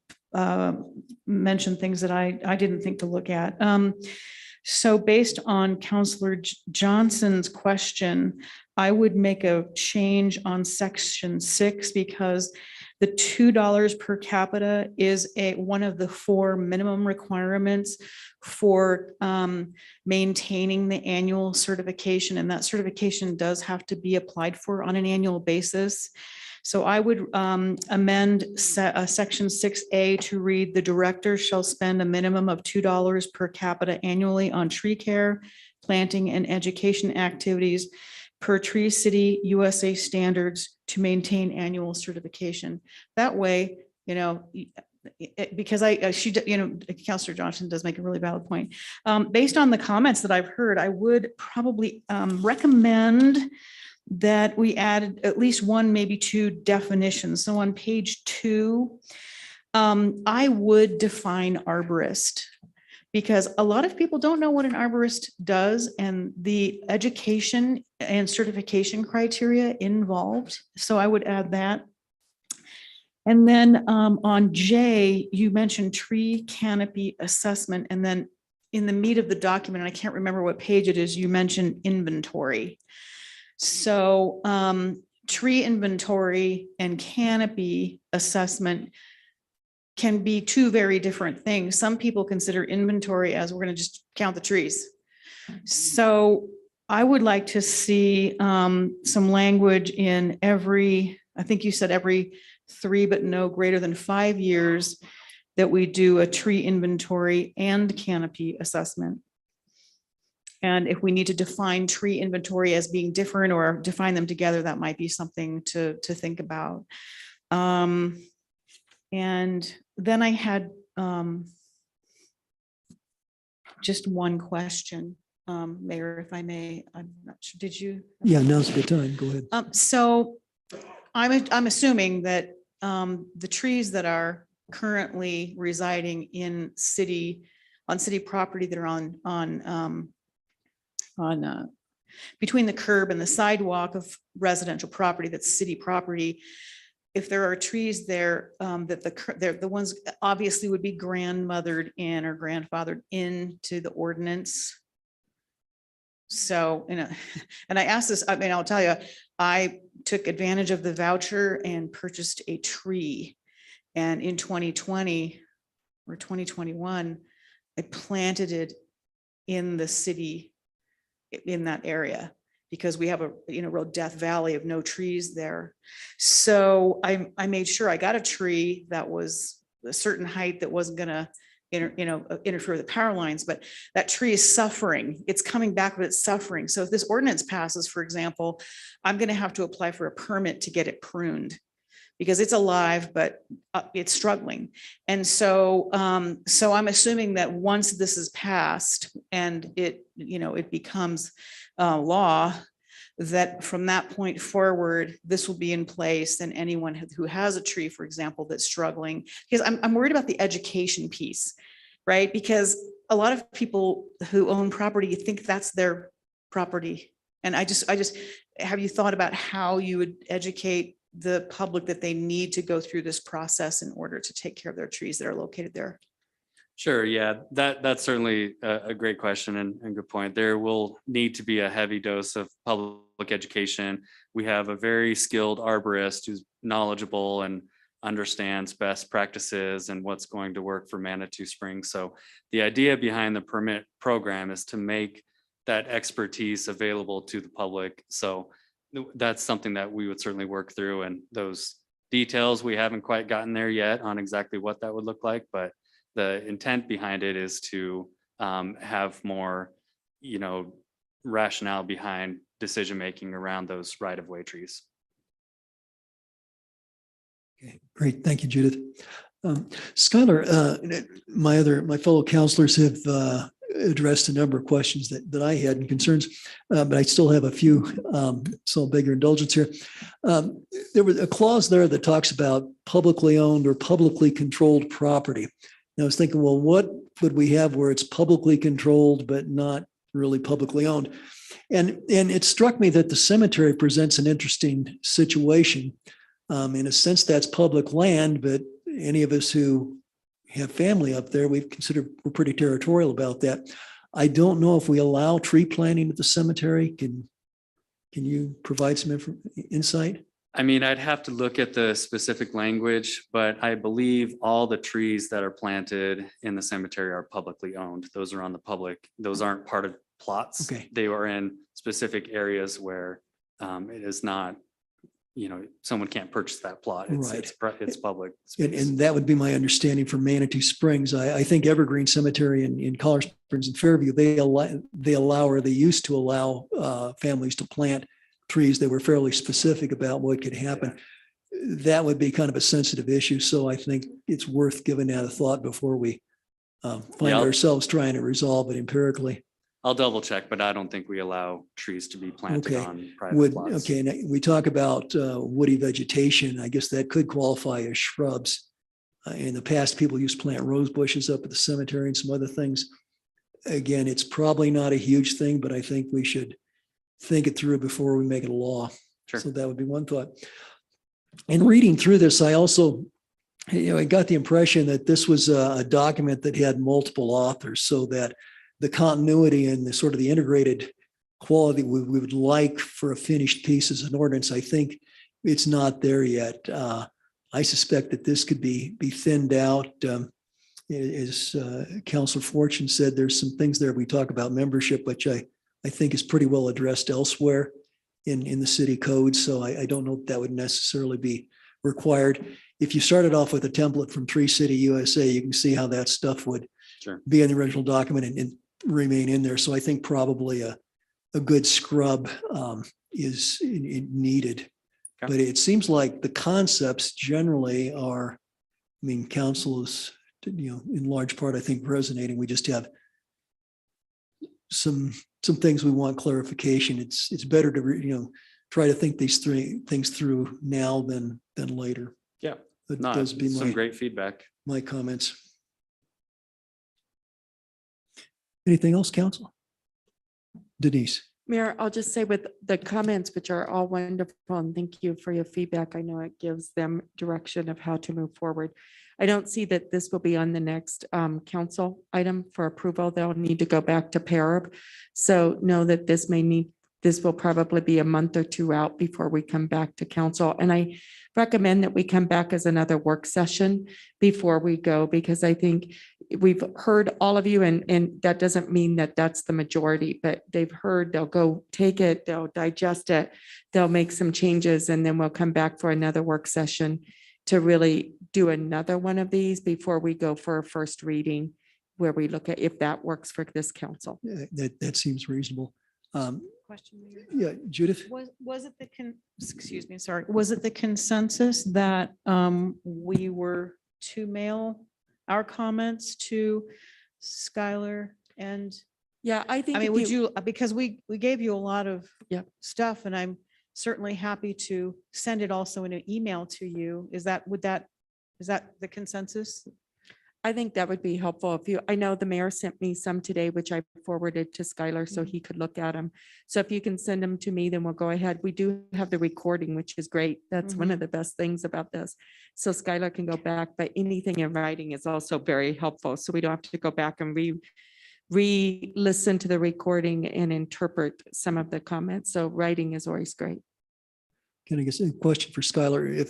mentioned things that I didn't think to look at. So based on Councillor Johnson's question, I would make a change on section 6 because the $2 per capita is one of the 4 minimum requirements for maintaining the annual certification, and that certification does have to be applied for on an annual basis. So I would amend section 6A to read, the director shall spend a minimum of $2 per capita annually on tree care, planting, and education activities per Tree City USA standards to maintain annual certification. That way, you know, because Councillor Johnson does make a really valid point. Based on the comments that I've heard, I would probably recommend that we added at least 1, maybe 2 definitions. So on page 2, I would define arborist, because a lot of people don't know what an arborist does and the education and certification criteria involved. So I would add that. And then on J, you mentioned tree canopy assessment. And then in the meat of the document, and I can't remember what page it is, you mentioned inventory. So tree inventory and canopy assessment can be 2 very different things. Some people consider inventory as we're going to just count the trees. So I would like to see some language in every, I think you said every 3, but no greater than 5 years, that we do a tree inventory and canopy assessment. And if we need to define tree inventory as being different or define them together, that might be something to think about. And then I had just one question, Mayor, if I may. I'm not sure, did you? Yeah, now's a good time. Go ahead. So I'm assuming that the trees that are currently residing in on city property that are on between the curb and the sidewalk of residential property, that's city property. If there are trees there, that the ones obviously would be grandmothered in or grandfathered into the ordinance. So, and I asked this, I mean, I'll tell you, I took advantage of the voucher and purchased a tree. And in 2020 or 2021, I planted it in the city, in that area, because we have a, real death valley of no trees there. So I made sure I got a tree that was a certain height that wasn't gonna interfere with the power lines, but that tree is suffering. It's coming back, but it's suffering. So if this ordinance passes, for example, I'm gonna have to apply for a permit to get it pruned because it's alive, but it's struggling. And so, so I'm assuming that once this is passed and it becomes law, that from that point forward, this will be in place, and anyone who has a tree, for example, that's struggling, because I'm worried about the education piece, right? Because a lot of people who own property think that's their property. And I just, have you thought about how you would educate the public that they need to go through this process in order to take care of their trees that are located there? Sure, yeah, that's certainly a great question and good point. There will need to be a heavy dose of public education. We have a very skilled arborist who's knowledgeable and understands best practices and what's going to work for Manitou Springs. So the idea behind the permit program is to make that expertise available to the public. So that's something that we would certainly work through, and those details, we haven't quite gotten there yet on exactly what that would look like, but the intent behind it is to have more, rationale behind decision-making around those right-of-way trees. Okay, great. Thank you, Judith. Skylar, my fellow counselors have addressed a number of questions that I had and concerns, but I still have a few, so I'll beg your indulgence here. There was a clause there that talks about publicly owned or publicly controlled property. And I was thinking, well, what would we have where it's publicly controlled, but not really publicly owned? And it struck me that the cemetery presents an interesting situation. In a sense, that's public land, but any of us who have family up there, we're pretty territorial about that. I don't know if we allow tree planting at the cemetery. Can you provide some insight? I mean, I'd have to look at the specific language, but I believe all the trees that are planted in the cemetery are publicly owned. Those are on the public. Those aren't part of plots. Okay. They are in specific areas where it is not, someone can't purchase that plot. It's public. And that would be my understanding for Manitou Springs. I think Evergreen Cemetery in Colorado Springs and Fairview, they allow or they used to allow families to plant trees. They were fairly specific about what could happen. Yeah. That would be kind of a sensitive issue. So I think it's worth giving that a thought before we find ourselves trying to resolve it empirically. I'll double check, but I don't think we allow trees to be planted on private plots. Okay, and we talk about woody vegetation. I guess that could qualify as shrubs. In the past, people used to plant rose bushes up at the cemetery and some other things. Again, it's probably not a huge thing, but I think we should think it through before we make it a law. Sure. So that would be one thought. And reading through this, I also, I got the impression that this was a document that had multiple authors, so that the continuity and the sort of the integrated quality we would like for a finished piece as an ordinance, I think it's not there yet. I suspect that this could be thinned out. As Councilor Fortune said, there's some things there we talk about membership, which I think is pretty well addressed elsewhere in the city code. So I don't know if that would necessarily be required. If you started off with a template from Tree City USA, you can see how that stuff would be in the original document and remain in there. So I think probably a good scrub is needed. Okay. But it seems like the concepts generally are, council is, in large part, I think, resonating. We just have some things we want clarification. It's better to try to think these three things through now than later. Yeah, That No, does be some my, great feedback. my comments. Anything else, council? Denise? Mayor, I'll just say with the comments, which are all wonderful, and thank you for your feedback. I know it gives them direction of how to move forward. I don't see that this will be on the next council item for approval. They'll need to go back to PARB. So know that this will probably be a month or two out before we come back to council. And I recommend that we come back as another work session before we go, because I think we've heard all of you, and that doesn't mean that that's the majority, but they've heard, they'll go take it, they'll digest it, they'll make some changes, and then we'll come back for another work session to really do another one of these before we go for a first reading, where we look at if that works for this council. That seems reasonable. Question. Mayor. Yeah, Judith? Was it excuse me, sorry, was it the consensus that we were to mail our comments to Skylar and, Yeah, I think. I mean, if would you, because we gave you a lot of Yep. stuff, and I'm certainly happy to send it also in an email to you. Is that the consensus? I think that would be helpful if you, I know the mayor sent me some today, which I forwarded to Skylar so he could look at them. So if you can send them to me, then we'll go ahead. We do have the recording, which is great. That's one of the best things about this. So Skylar can go back, but anything in writing is also very helpful. So we don't have to go back and re-listen to the recording and interpret some of the comments. So writing is always great. Can I guess a question for Skylar?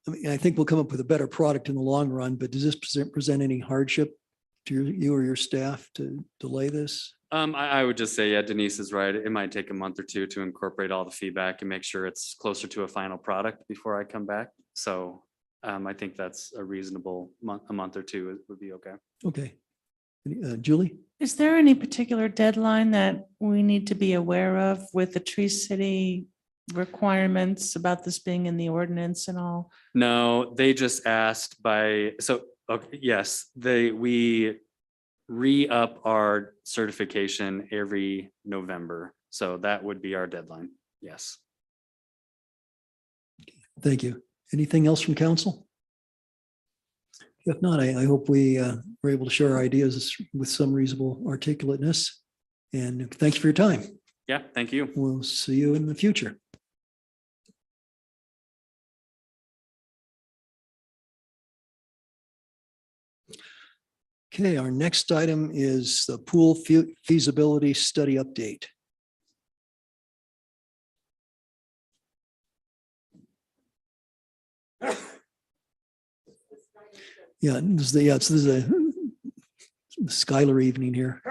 I mean, I think we'll come up with a better product in the long run, but does this present any hardship to you or your staff to delay this? I would just say, yeah, Denise is right. It might take a month or two to incorporate all the feedback and make sure it's closer to a final product before I come back. So I think that's a reasonable a month or two would be okay. Okay. Julie? Is there any particular deadline that we need to be aware of with the Tree City requirements about this being in the ordinance and all? No, they just asked okay, yes, we re-up our certification every November. So that would be our deadline. Yes. Thank you. Anything else from council? If not, I hope we were able to share our ideas with some reasonable articulateness. And thanks for your time. Yeah, thank you. We'll see you in the future. Okay, our next item is the pool feasibility study update. Yeah, this is a Skylar evening here.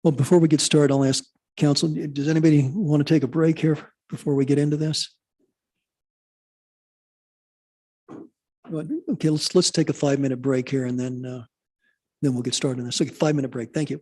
Well, before we get started, I'll ask council, does anybody want to take a break here before we get into this? Okay, let's take a 5-minute break here, and then we'll get started on this. Okay, 5-minute break. Thank you.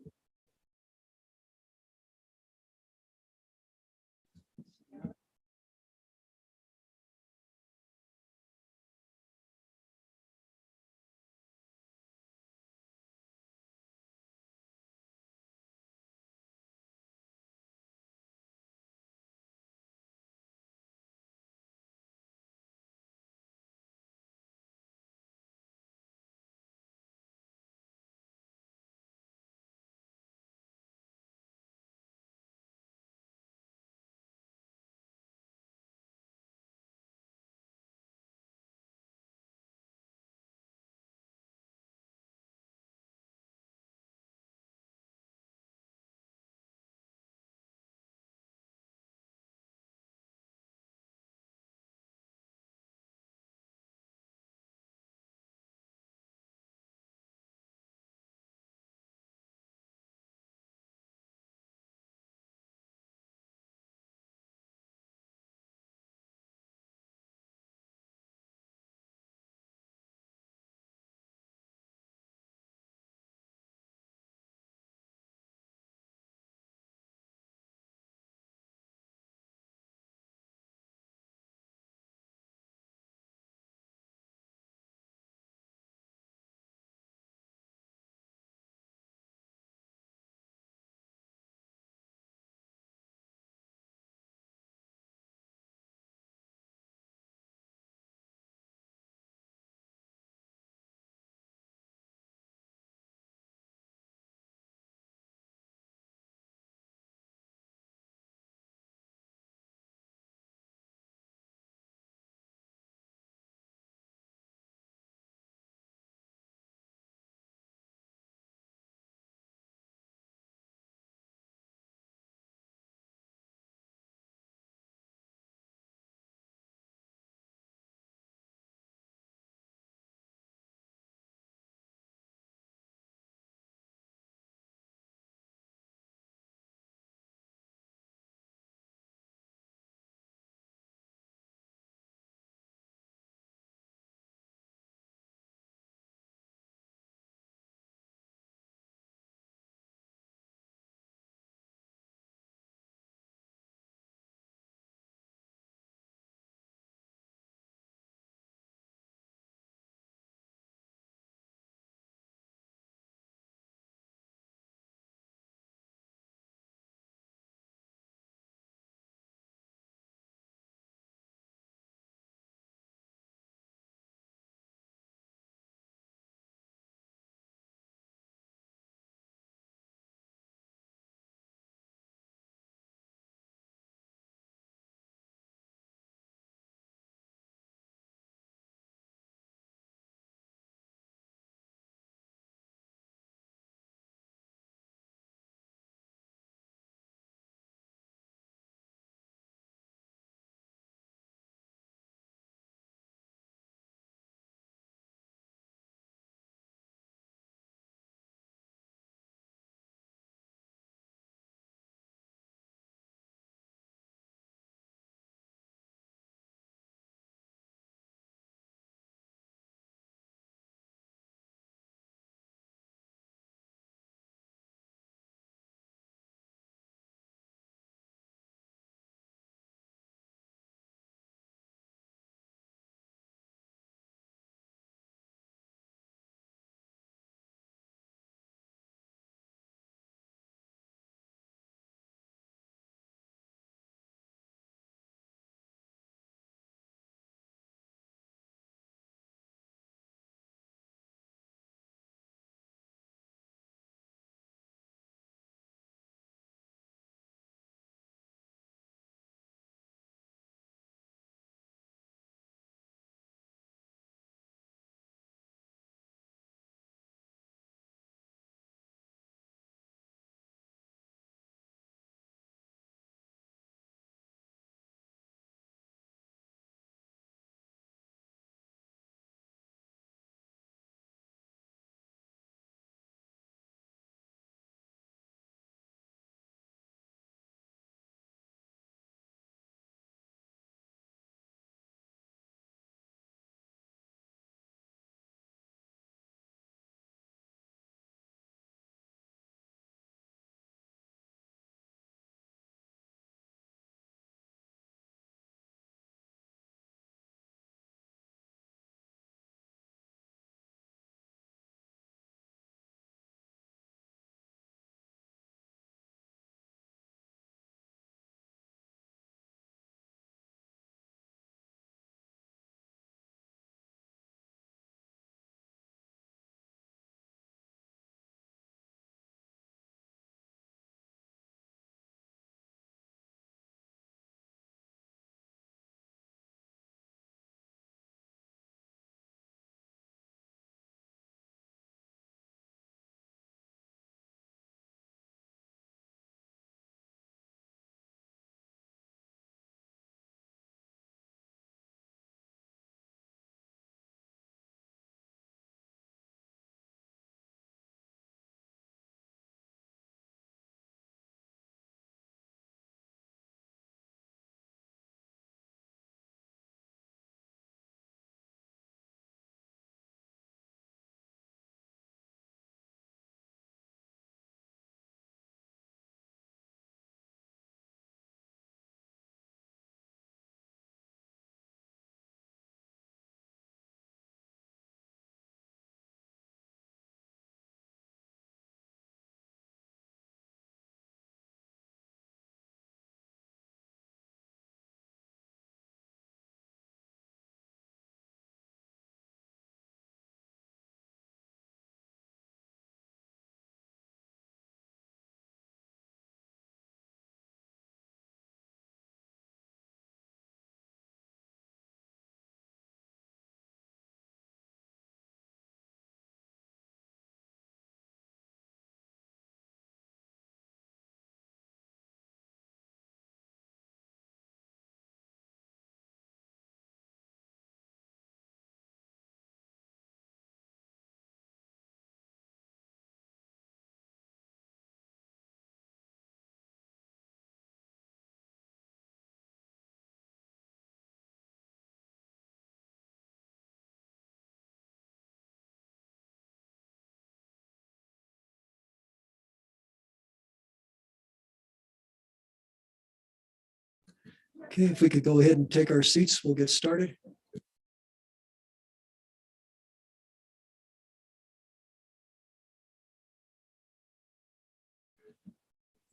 Okay, if we could go ahead and take our seats, we'll get started.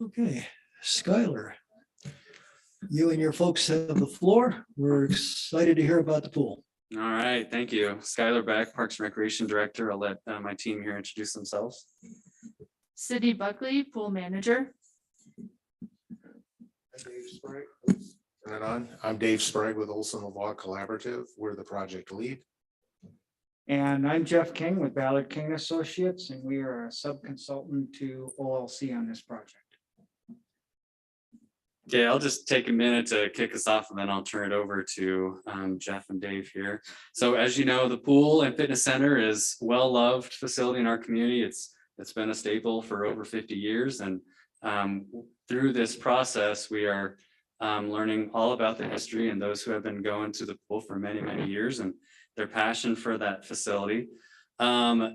Okay, Skylar, you and your folks have the floor. We're excited to hear about the pool. All right, thank you. Skylar Beck, Parks and Recreation Director. I'll let my team here introduce themselves. Cindy Buckley, pool manager. Turn it on. I'm Dave Sprague with Olson LaVaugh Collaborative. We're the project lead. And I'm Jeff King with Ballard King Associates, and we are a sub-consultant to OLC on this project. Okay, I'll just take a minute to kick us off and then I'll turn it over to Jeff and Dave here. So as you know, the pool and fitness center is well-loved facility in our community. It's been a staple for over 50 years. And through this process, we are learning all about the history and those who have been going to the pool for many, many years and their passion for that facility.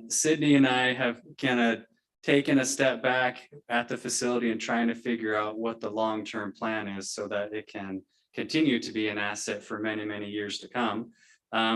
Sydney and I have kind of taken a step back at the facility and trying to figure out what the long-term plan is so that it can continue to be an asset for many, many years to come.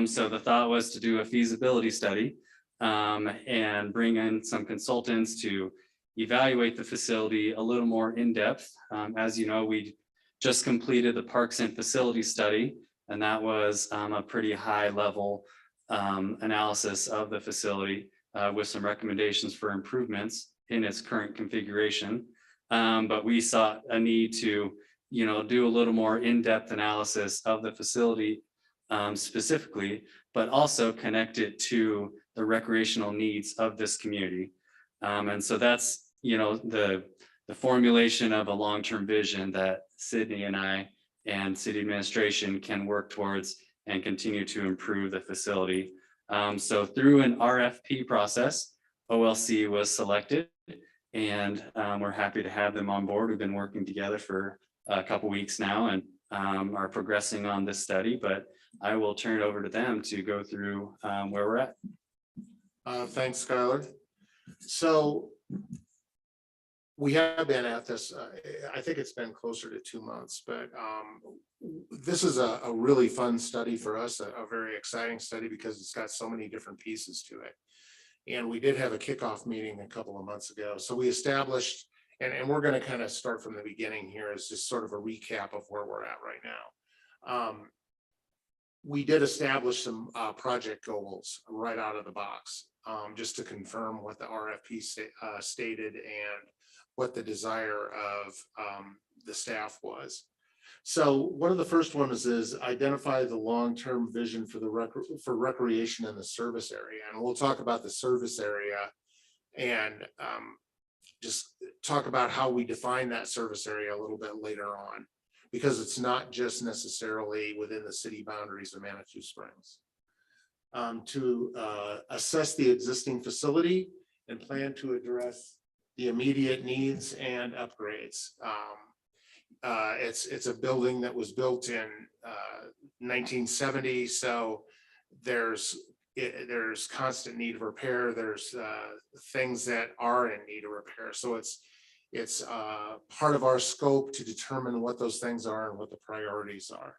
So the thought was to do a feasibility study and bring in some consultants to evaluate the facility a little more in depth. As you know, we just completed the Parks and Facility Study, and that was a pretty high level analysis of the facility with some recommendations for improvements in its current configuration. But we saw a need to, do a little more in-depth analysis of the facility specifically, but also connect it to the recreational needs of this community. And so that's, the formulation of a long-term vision that Sydney and I and city administration can work towards and continue to improve the facility. So through an RFP process, OLC was selected and we're happy to have them on board. We've been working together for a couple weeks now and are progressing on this study, but I will turn it over to them to go through where we're at. Thanks, Skylar. So we have been at this, I think it's been closer to 2 months, but this is a really fun study for us, a very exciting study because it's got so many different pieces to it. And we did have a kickoff meeting a couple of months ago. So we established, and we're going to kind of start from the beginning here as just sort of a recap of where we're at right now. We did establish some project goals right out of the box, just to confirm what the RFP stated and what the desire of the staff was. So one of the first ones is identify the long-term vision for the recreation in the service area. And we'll talk about the service area and just talk about how we define that service area a little bit later on, because it's not just necessarily within the city boundaries of Manitou Springs. To assess the existing facility and plan to address the immediate needs and upgrades. It's a building that was built in 1970, so there's constant need of repair. There's things that are in need of repair. So it's part of our scope to determine what those things are and what the priorities are.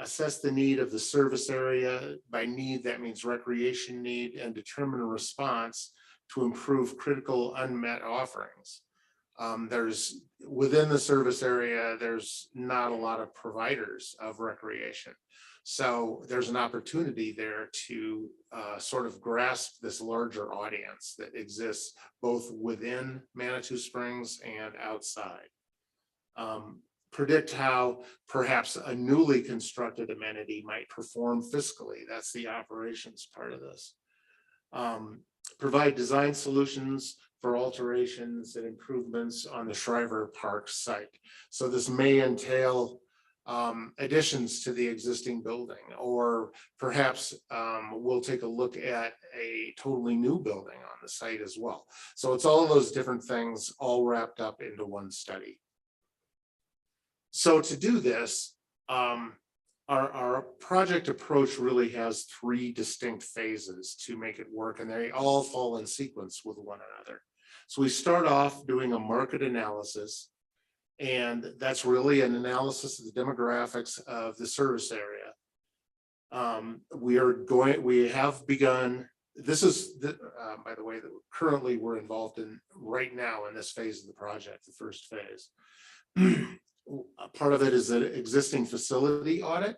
Assess the need of the service area. By need, that means recreation need, and determine a response to improve critical unmet offerings. There's within the service area, there's not a lot of providers of recreation. So there's an opportunity there to sort of grasp this larger audience that exists both within Manitou Springs and outside. Predict how perhaps a newly constructed amenity might perform fiscally. That's the operations part of this. Provide design solutions for alterations and improvements on the Shriver Park site. So this may entail additions to the existing building, or perhaps we'll take a look at a totally new building on the site as well. So it's all of those different things all wrapped up into one study. So to do this, our project approach really has 3 distinct phases to make it work, and they all fall in sequence with one another. So we start off doing a market analysis And that's really an analysis of the demographics of the service area. We have begun, this is, by the way, that currently we're involved in right now in this phase of the project, the first phase. Part of it is an existing facility audit.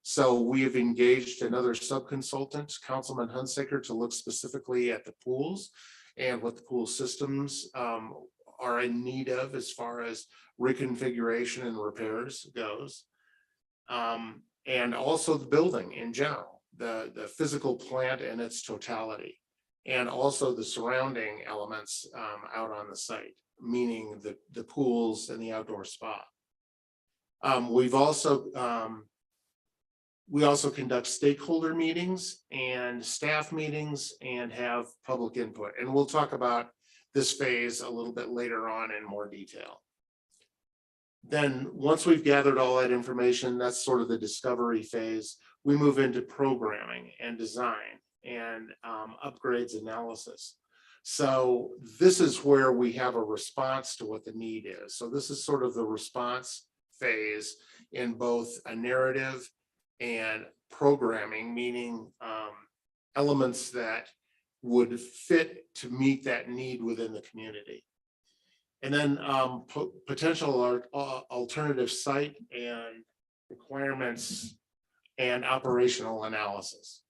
So we have engaged another sub-consultant, Councilman Hunsaker, to look specifically at the pools and what the pool systems are in need of as far as reconfiguration and repairs goes. And also the building in general, the physical plant and its totality, and also the surrounding elements out on the site, meaning the pools and the outdoor spa. We also conduct stakeholder meetings and staff meetings and have public input. And we'll talk about this phase a little bit later on in more detail. Then once we've gathered all that information, that's sort of the discovery phase, we move into programming and design and upgrades analysis. So this is where we have a response to what the need is. So this is sort of the response phase in both a narrative and programming, meaning elements that would fit to meet that need within the community. And then potential alternative site and requirements and operational analysis.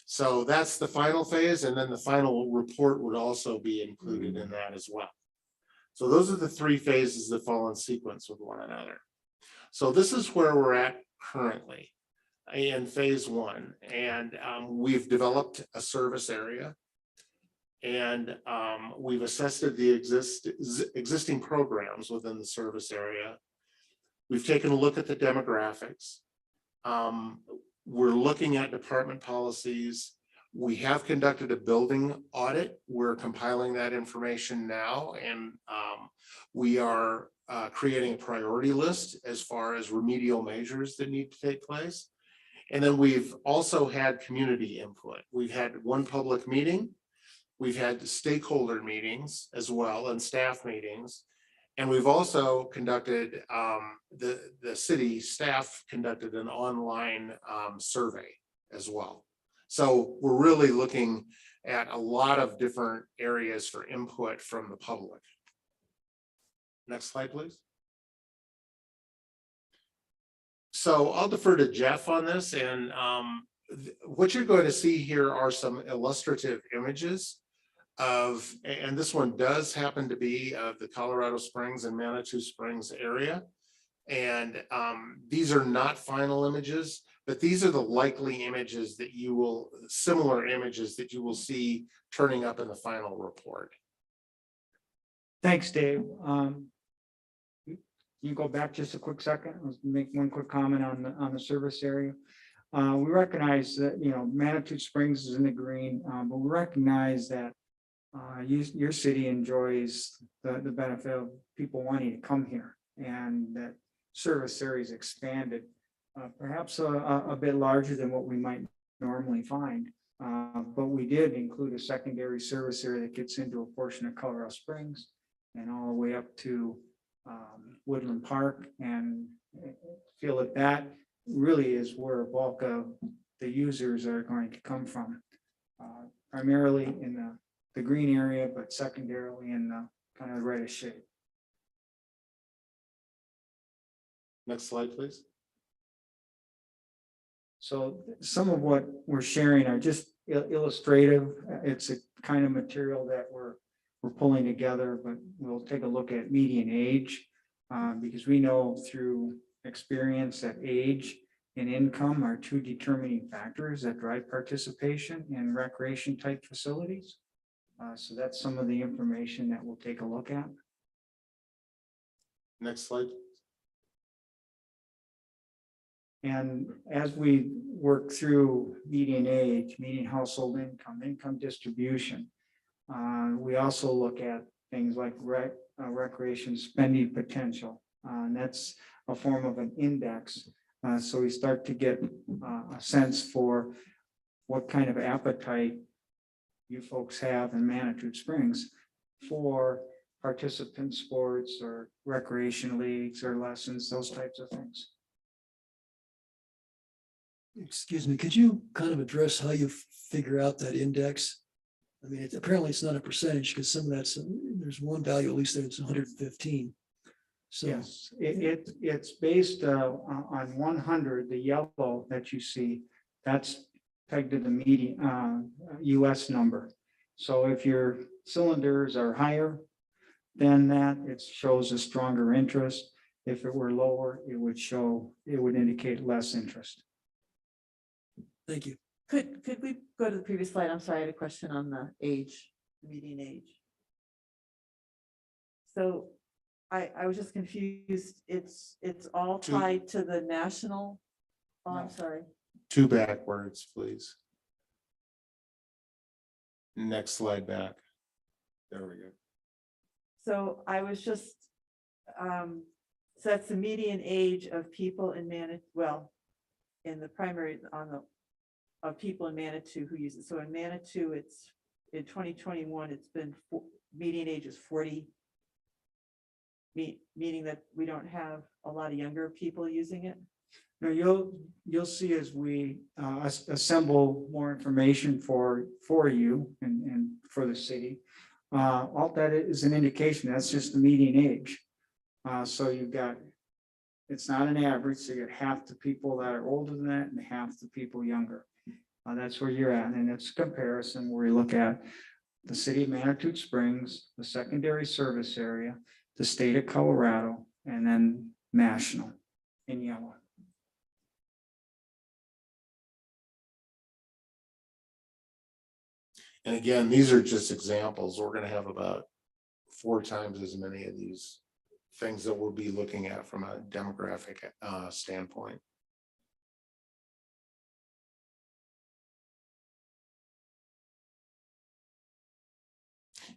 So that's the final phase. And then the final report would also be included in that as well. So those are the three phases that fall in sequence with one another. So this is where we're at currently in phase one. And we've developed a service area. And we've assessed the existing programs within the service area. We've taken a look at the demographics. We're looking at department policies. We have conducted a building audit. We're compiling that information now, and we are creating a priority list as far as remedial measures that need to take place. And then we've also had community input. We've had one public meeting. We've had stakeholder meetings as well and staff meetings. And we've also conducted, the city staff conducted an online survey as well. So we're really looking at a lot of different areas for input from the public. Next slide, please. So I'll defer to Jeff on this. And what you're going to see here are some illustrative images of, and this one does happen to be of the Colorado Springs and Manitou Springs area. And these are not final images, but these are the likely images that you will, similar images that you will see turning up in the final report. Thanks, Dave. You go back just a quick second. Let's make one quick comment on the service area. We recognize that, Manitou Springs is in the green, but we recognize that your city enjoys the benefit of people wanting to come here, and that service area is expanded, perhaps a bit larger than what we might normally find. But we did include a secondary service area that gets into a portion of Colorado Springs and all the way up to Woodland Park, and feel that really is where a bulk of the users are going to come from, primarily in the green area, but secondarily in the kind of reddish shade. Next slide, please. So some of what we're sharing are just illustrative. It's a kind of material that we're pulling together, but we'll take a look at median age, because we know through experience that age and income are two determining factors that drive participation in recreation type facilities. So that's some of the information that we'll take a look at. Next slide. And as we work through median age, median household income, income distribution, we also look at things like recreation spending potential. And that's a form of an index. So we start to get a sense for what kind of appetite you folks have in Manitou Springs for participant sports or recreation leagues or lessons, those types of things. Excuse me, could you kind of address how you figure out that index? I mean, apparently it's not a percentage because some of that's, there's one value at least that it's 115. So, Yes, it's based on 100, the yellow that you see, that's pegged to the median US number. So if your cylinders are higher than that, it shows a stronger interest. If it were lower, it would indicate less interest. thank you. Could we go to the previous slide? I'm sorry, I had a question on the age, median age. So I was just confused. It's all tied to the national. Oh, I'm sorry. 2 backwards, please. Next slide back. There we go. So I was just, so that's the median age of people in in the primary of people in Manitou who use it. So in Manitou, it's in 2021, it's been median age is 40. Meaning that we don't have a lot of younger people using it. Now you'll see as we assemble more information for you and for the city. All that is an indication. That's just the median age. So you've got, it's not an average. So you got half the people that are older than that and half the people younger. That's where you're at, and it's a comparison where you look at the city of Manitou Springs, the secondary service area, the state of Colorado, and then national in yellow. And again, these are just examples. We're going to have about 4 times as many of these things that we'll be looking at from a demographic standpoint.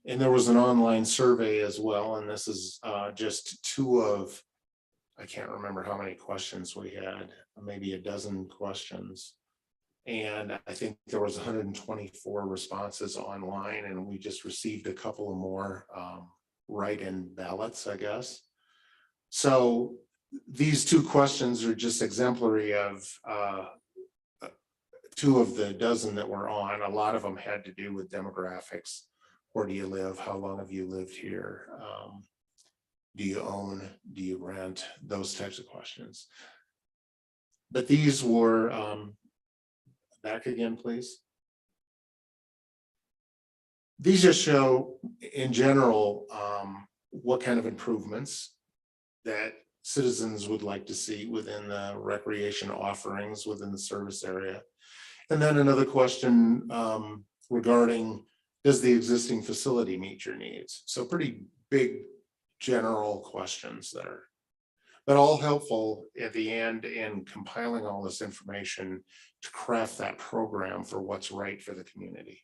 And there was an online survey as well, and this is just 2 of, I can't remember how many questions we had, maybe a dozen questions. And I think there was 124 responses online, and we just received a couple of more write-in ballots, I guess. So these 2 questions are just exemplary of 2 of the dozen that were on. A lot of them had to do with demographics. Where do you live? How long have you lived here? Do you own? Do you rent? Those types of questions. But these were, back again, please. These just show in general what kind of improvements that citizens would like to see within the recreation offerings within the service area. And then another question regarding, does the existing facility meet your needs? So pretty big general questions there, but all helpful at the end in compiling all this information to craft that program for what's right for the community.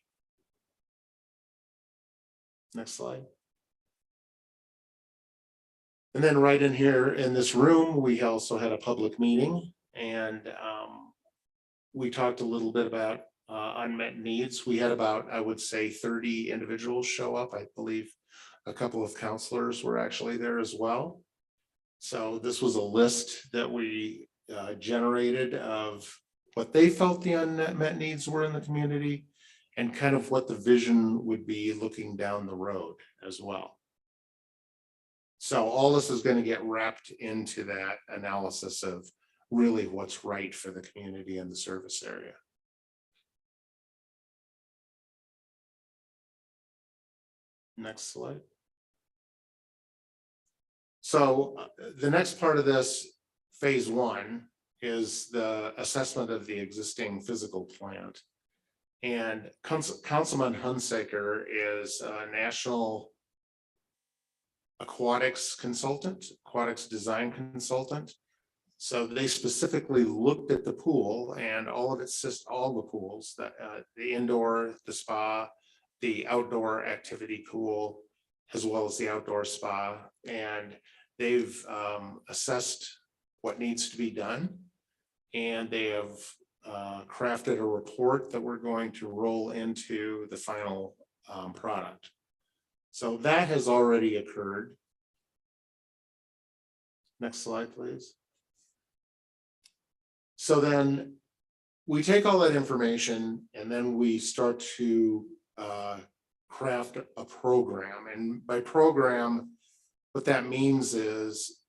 Next slide. And then right in here in this room, we also had a public meeting, and we talked a little bit about unmet needs. We had about, I would say, 30 individuals show up. I believe a couple of counselors were actually there as well. So this was a list that we generated of what they felt the unmet needs were in the community and kind of what the vision would be looking down the road as well. So all this is going to get wrapped into that analysis of really what's right for the community and the service area. Next slide. So the next part of this, phase 1, is the assessment of the existing physical plant. And Councilman Hunsaker is a national aquatics consultant, aquatics design consultant. So they specifically looked at the pool and all of its, all the pools, the indoor, the spa, the outdoor activity pool, as well as the outdoor spa. And they've assessed what needs to be done. And they have crafted a report that we're going to roll into the final product. So that has already occurred. Next slide, please. So then we take all that information and then we start to craft a program. And by program, what that means is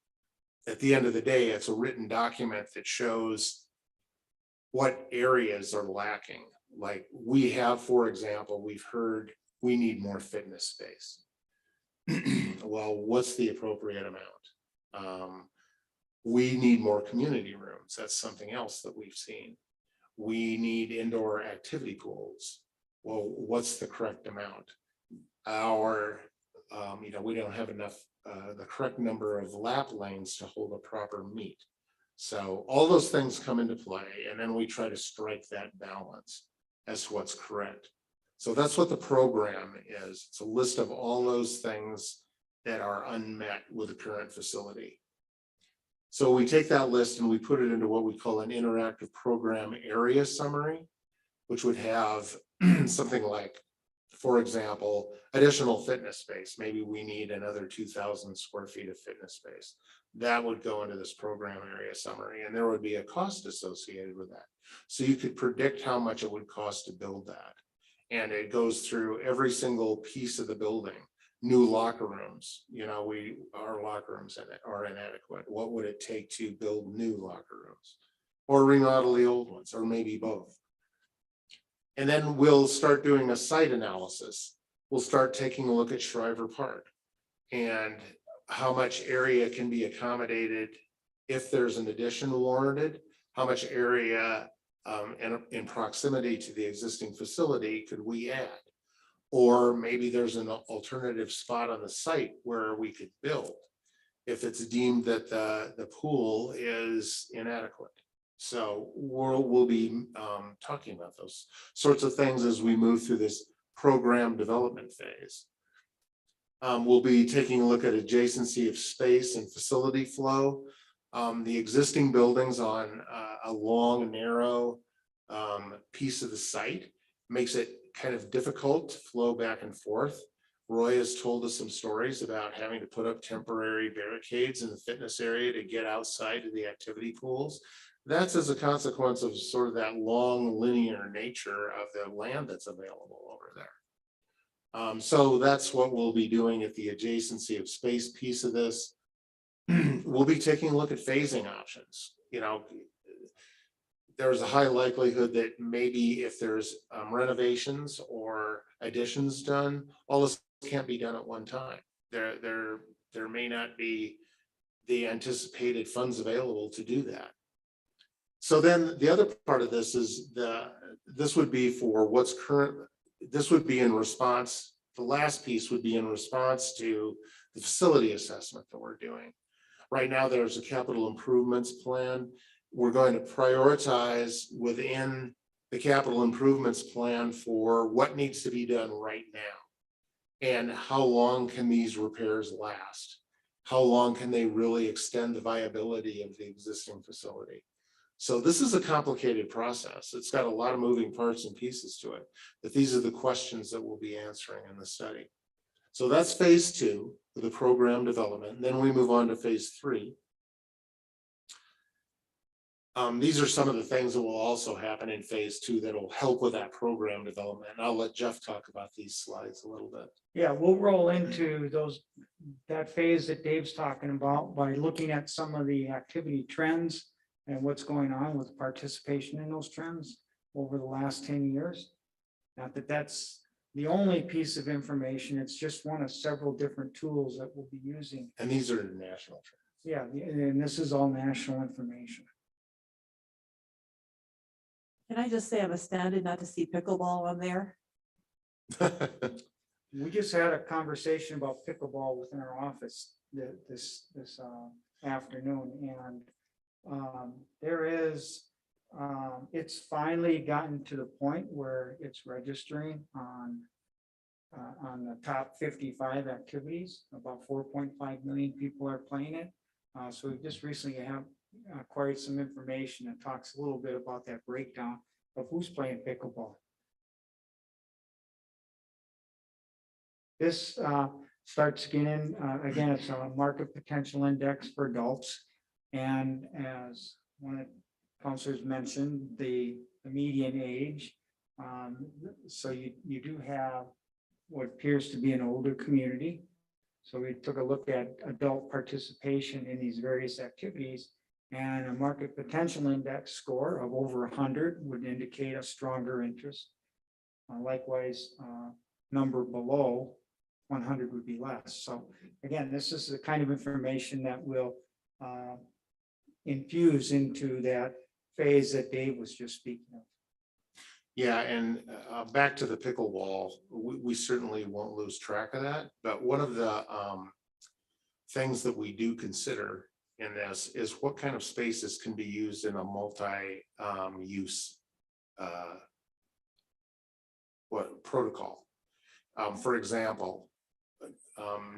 at the end of the day, it's a written document that shows what areas are lacking. Like we have, for example, we've heard we need more fitness space. Well, what's the appropriate amount? We need more community rooms. That's something else that we've seen. We need indoor activity pools. Well, what's the correct amount? We don't have enough, the correct number of lap lanes to hold a proper meet. So all those things come into play, and then we try to strike that balance as to what's correct. So that's what the program is. It's a list of all those things that are unmet with the current facility. So we take that list and we put it into what we call an interactive program area summary, which would have something like, for example, additional fitness space. Maybe we need another 2,000 square feet of fitness space. That would go into this program area summary, and there would be a cost associated with that. So you could predict how much it would cost to build that. And it goes through every single piece of the building. New locker rooms, our locker rooms are inadequate. What would it take to build new locker rooms? Or remodel the old ones, or maybe both. And then we'll start doing a site analysis. We'll start taking a look at Shriver Park and how much area can be accommodated if there's an addition warranted, how much area in proximity to the existing facility could we add? Or maybe there's an alternative spot on the site where we could build if it's deemed that the pool is inadequate. So we'll be talking about those sorts of things as we move through this program development phase. We'll be taking a look at adjacency of space and facility flow. The existing buildings on a long, narrow piece of the site makes it kind of difficult to flow back and forth. Roy has told us some stories about having to put up temporary barricades in the fitness area to get outside to the activity pools. That's as a consequence of sort of that long linear nature of the land that's available over there. So that's what we'll be doing at the adjacency of space piece of this. We'll be taking a look at phasing options. There's a high likelihood that maybe if there's renovations or additions done, all this can't be done at one time. There may not be the anticipated funds available to do that. So then the other part of this is this would be for what's current. This would be in response. The last piece would be in response to the facility assessment that we're doing. Right now, there's a capital improvements plan. We're going to prioritize within the capital improvements plan for what needs to be done right now. And how long can these repairs last? How long can they really extend the viability of the existing facility? So this is a complicated process. It's got a lot of moving parts and pieces to it, but these are the questions that we'll be answering in the study. So that's phase 2 of the program development. And then we move on to phase 3. These are some of the things that will also happen in phase 2 that will help with that program development. And I'll let Jeff talk about these slides a little bit. Yeah, we'll roll into that phase that Dave's talking about by looking at some of the activity trends and what's going on with participation in those trends over the last 10 years. Not that that's the only piece of information, it's just one of several different tools that we'll be using. And these are national trends. Yeah, and this is all national information. Can I just say I'm astounded not to see pickleball on there? We just had a conversation about pickleball within our office this afternoon, and there is, it's finally gotten to the point where it's registering on the top 55 activities. About 4.5 million people are playing it. So we just recently have acquired some information that talks a little bit about that breakdown of who's playing pickleball. This starts getting, again, it's a market potential index for adults. And as one of the counselors mentioned, the median age. So you do have what appears to be an older community. So we took a look at adult participation in these various activities, and a market potential index score of over 100 would indicate a stronger interest. Likewise, number below 100 would be less. So again, this is the kind of information that will infuse into that phase that Dave was just speaking of. Yeah, and back to the pickleball, we certainly won't lose track of that. But one of the things that we do consider in this is what kind of spaces can be used in a multi-use protocol. For example,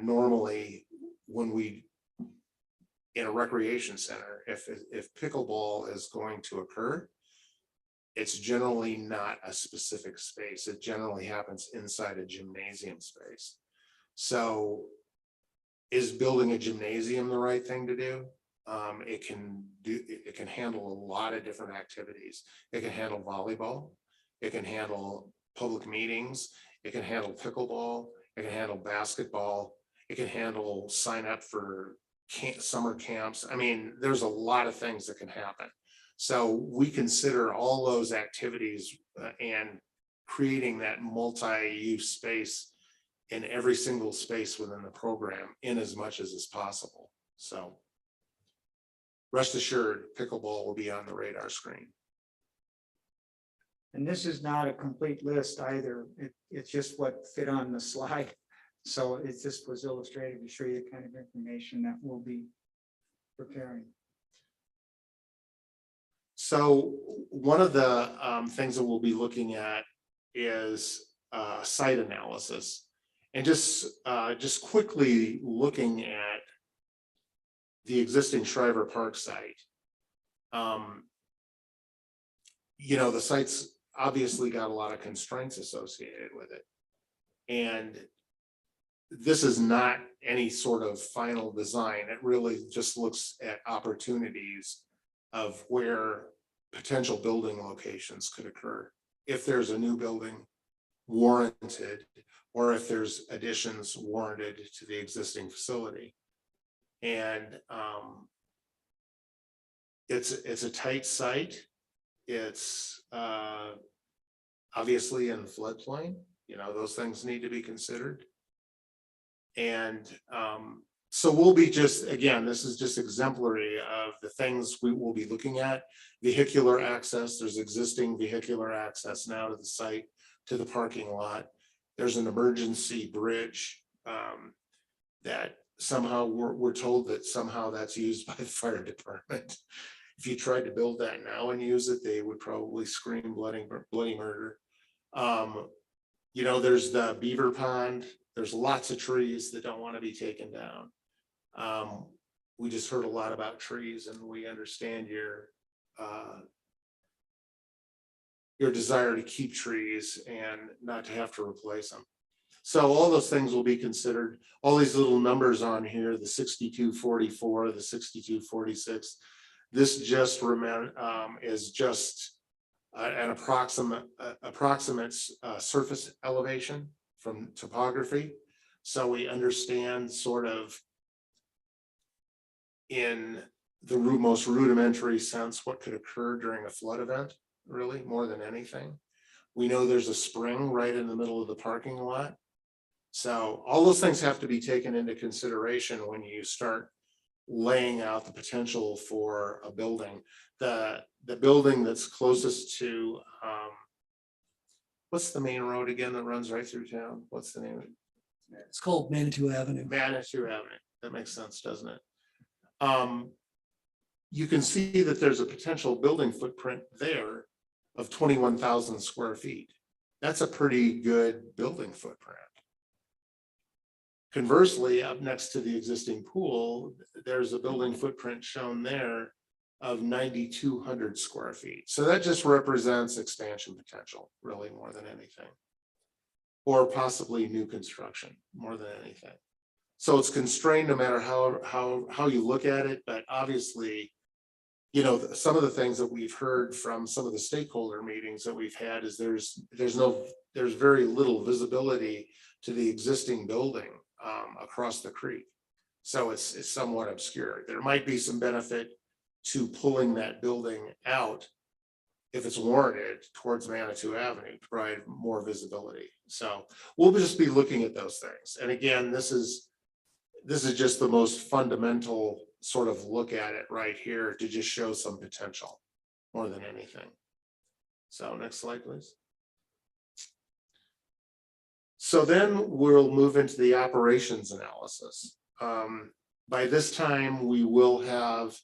normally when we in a recreation center, if pickleball is going to occur, it's generally not a specific space. It generally happens inside a gymnasium space. So is building a gymnasium the right thing to do? It can handle a lot of different activities. It can handle volleyball. It can handle public meetings. It can handle pickleball. It can handle basketball. It can handle sign up for summer camps. I mean, there's a lot of things that can happen. So we consider all those activities and creating that multi-use space in every single space within the program in as much as is possible. So rest assured, pickleball will be on the radar screen. And this is not a complete list either. It's just what fit on the slide. So it just was illustrated to show you the kind of information that we'll be preparing. So one of the things that we'll be looking at is site analysis, and just quickly looking at the existing Shriver Park site. You know, the site's obviously got a lot of constraints associated with it, and this is not any sort of final design. It really just looks at opportunities of where potential building locations could occur. If there's a new building warranted, or if there's additions warranted to the existing facility. And it's a tight site. It's obviously in the floodplain. You know, those things need to be considered. And so we'll be again, this is just exemplary of the things we will be looking at. Vehicular access, there's existing vehicular access now to the site, to the parking lot. There's an emergency bridge that somehow we're told that somehow that's used by the fire department. If you tried to build that now and use it, they would probably scream bloody murder. You know, there's the beaver pond. There's lots of trees that don't want to be taken down. We just heard a lot about trees, and we understand your desire to keep trees and not to have to replace them. So all those things will be considered. All these little numbers on here, the 6244, the 6246, this just is just an approximate surface elevation from topography. So we understand sort of in the most rudimentary sense what could occur during a flood event, really, more than anything. We know there's a spring right in the middle of the parking lot. So all those things have to be taken into consideration when you start laying out the potential for a building. The building that's closest to, what's the main road again that runs right through town? What's the name of it? It's called Manitou Avenue. Manitou Avenue. That makes sense, doesn't it? You can see that there's a potential building footprint there of 21,000 square feet. That's a pretty good building footprint. Conversely, up next to the existing pool, there's a building footprint shown there of 9,200 square feet. So that just represents expansion potential, really, more than anything. or possibly new construction more than anything. So it's constrained no matter how you look at it, but obviously, you know, some of the things that we've heard from some of the stakeholder meetings that we've had is there's very little visibility to the existing building across the creek. So it's somewhat obscure. There might be some benefit to pulling that building out if it's warranted towards Manitou Avenue to provide more visibility. So we'll just be looking at those things. And again, this is just the most fundamental sort of look at it right here to just show some potential more than anything. So next slide, please. So then we'll move into the operations analysis. By this time, we will have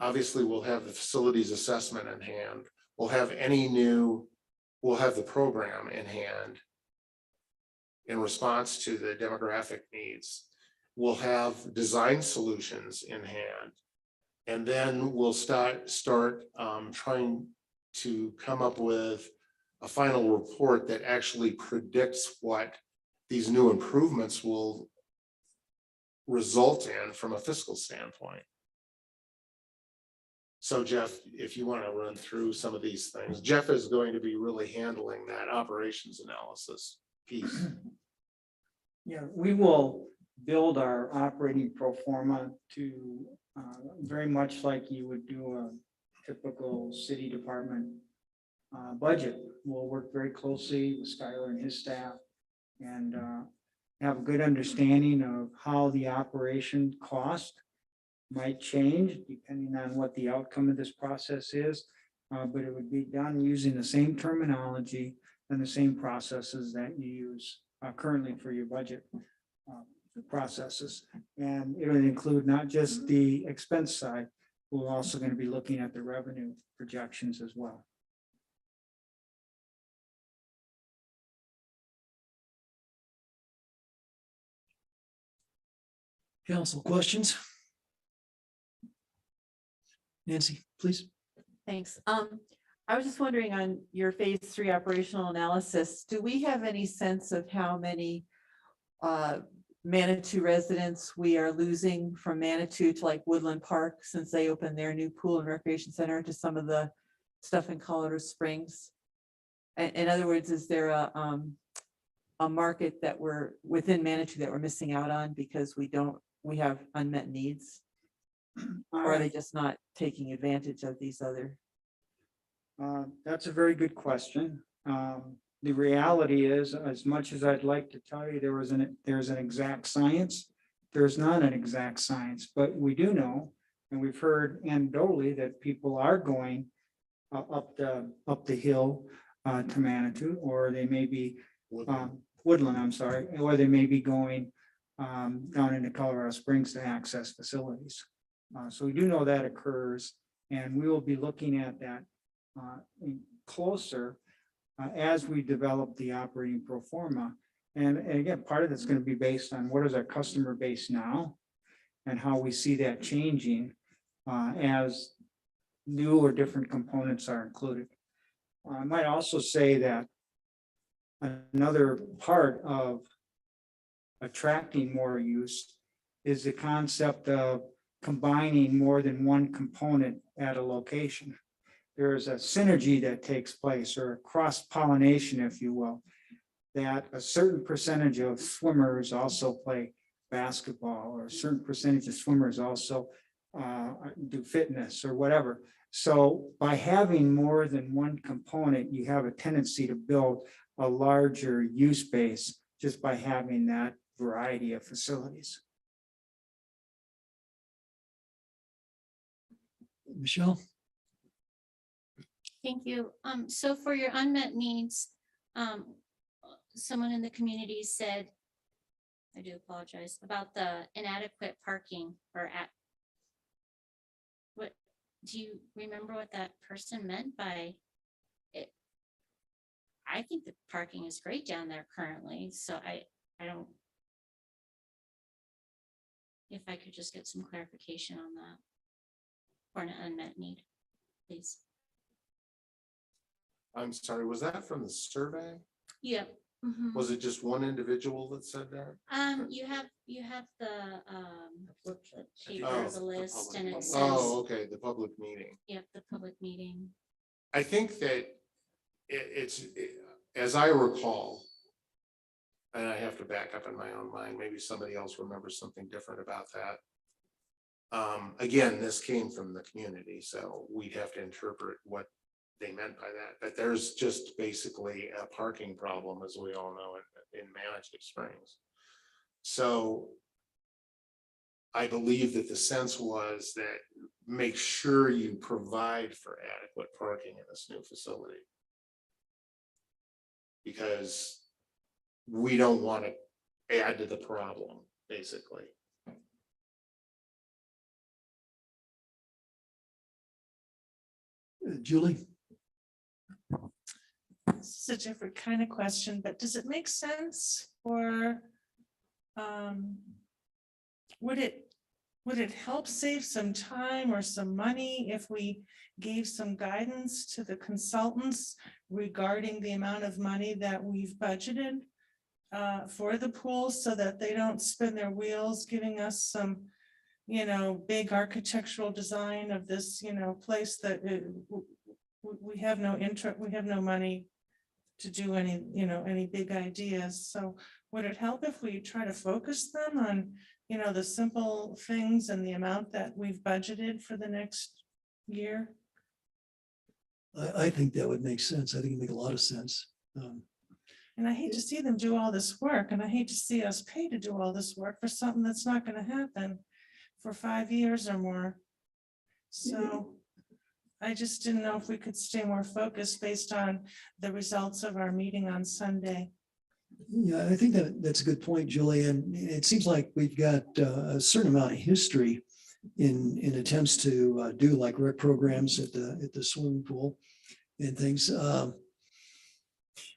obviously we'll have the facilities assessment in hand. We'll have the program in hand in response to the demographic needs. We'll have design solutions in hand. And then we'll start trying to come up with a final report that actually predicts what these new improvements will result in from a fiscal standpoint. So Jeff, if you want to run through some of these things, Jeff is going to be really handling that operations analysis piece. Yeah, we will build our operating pro forma to very much like you would do a typical city department budget. We'll work very closely with Skylar and his staff and have a good understanding of how the operation cost might change depending on what the outcome of this process is. But it would be done using the same terminology and the same processes that you use currently for your budget processes. And it would include not just the expense side, we're also going to be looking at the revenue projections as well. Council questions? Nancy, please. Thanks. I was just wondering on your phase 3 operational analysis, do we have any sense of how many Manitou residents we are losing from Manitou to like Woodland Park since they opened their new pool and recreation center to some of the stuff in Colorado Springs? In other words, is there a market that we're within Manitou that we're missing out on because we have unmet needs? Or are they just not taking advantage of these other? That's a very good question. The reality is, as much as I'd like to tell you there's an exact science, there's not an exact science, but we do know, and we've heard anecdotally that people are going up the hill to Manitou, or they may be Woodland, I'm sorry, or they may be going down into Colorado Springs to access facilities. So we do know that occurs, and we will be looking at that closer as we develop the operating pro forma. And again, part of it's going to be based on what is our customer base now and how we see that changing as new or different components are included. I might also say that another part of attracting more use is the concept of combining more than one component at a location. There is a synergy that takes place, or a cross-pollination, if you will, that a certain percentage of swimmers also play basketball, or a certain percentage of swimmers also do fitness or whatever. So by having more than one component, you have a tendency to build a larger use base just by having that variety of facilities. Michelle? Thank you. So for your unmet needs, someone in the community said, I do apologize, about the inadequate parking or what, do you remember what that person meant by it? I think the parking is great down there currently, so I don't, if I could just get some clarification on that for an unmet need, please. I'm sorry, was that from the survey? Yep. Mhm. Was it just one individual that said that? You have the, paper, Oh, the the list, and it says, Oh, okay, the public meeting. yep, the public meeting. I think that as I recall, and I have to back up in my own mind, maybe somebody else remembers something different about that. Again, this came from the community, so we'd have to interpret what they meant by that, but there's just basically a parking problem, as we all know, in Manitou Springs. So I believe that the sense was that make sure you provide for adequate parking in this new facility. Because we don't want to add to the problem, basically. Julie? This is a different kind of question, but does it make sense for, would it help save some time or some money if we gave some guidance to the consultants regarding the amount of money that we've budgeted for the pool, so that they don't spin their wheels giving us some, big architectural design of this, place that we have no interest, we have no money to do any, any big ideas. So would it help if we try to focus them on, the simple things and the amount that we've budgeted for the next year? I think that would make sense. I think it'd make a lot of sense. And I hate to see them do all this work, and I hate to see us pay to do all this work for something that's not going to happen for 5 years or more. So I just didn't know if we could stay more focused based on the results of our meeting on Sunday. Yeah, I think that's a good point, Julie. And it seems like we've got a certain amount of history in attempts to do like rec programs at the swimming pool and things.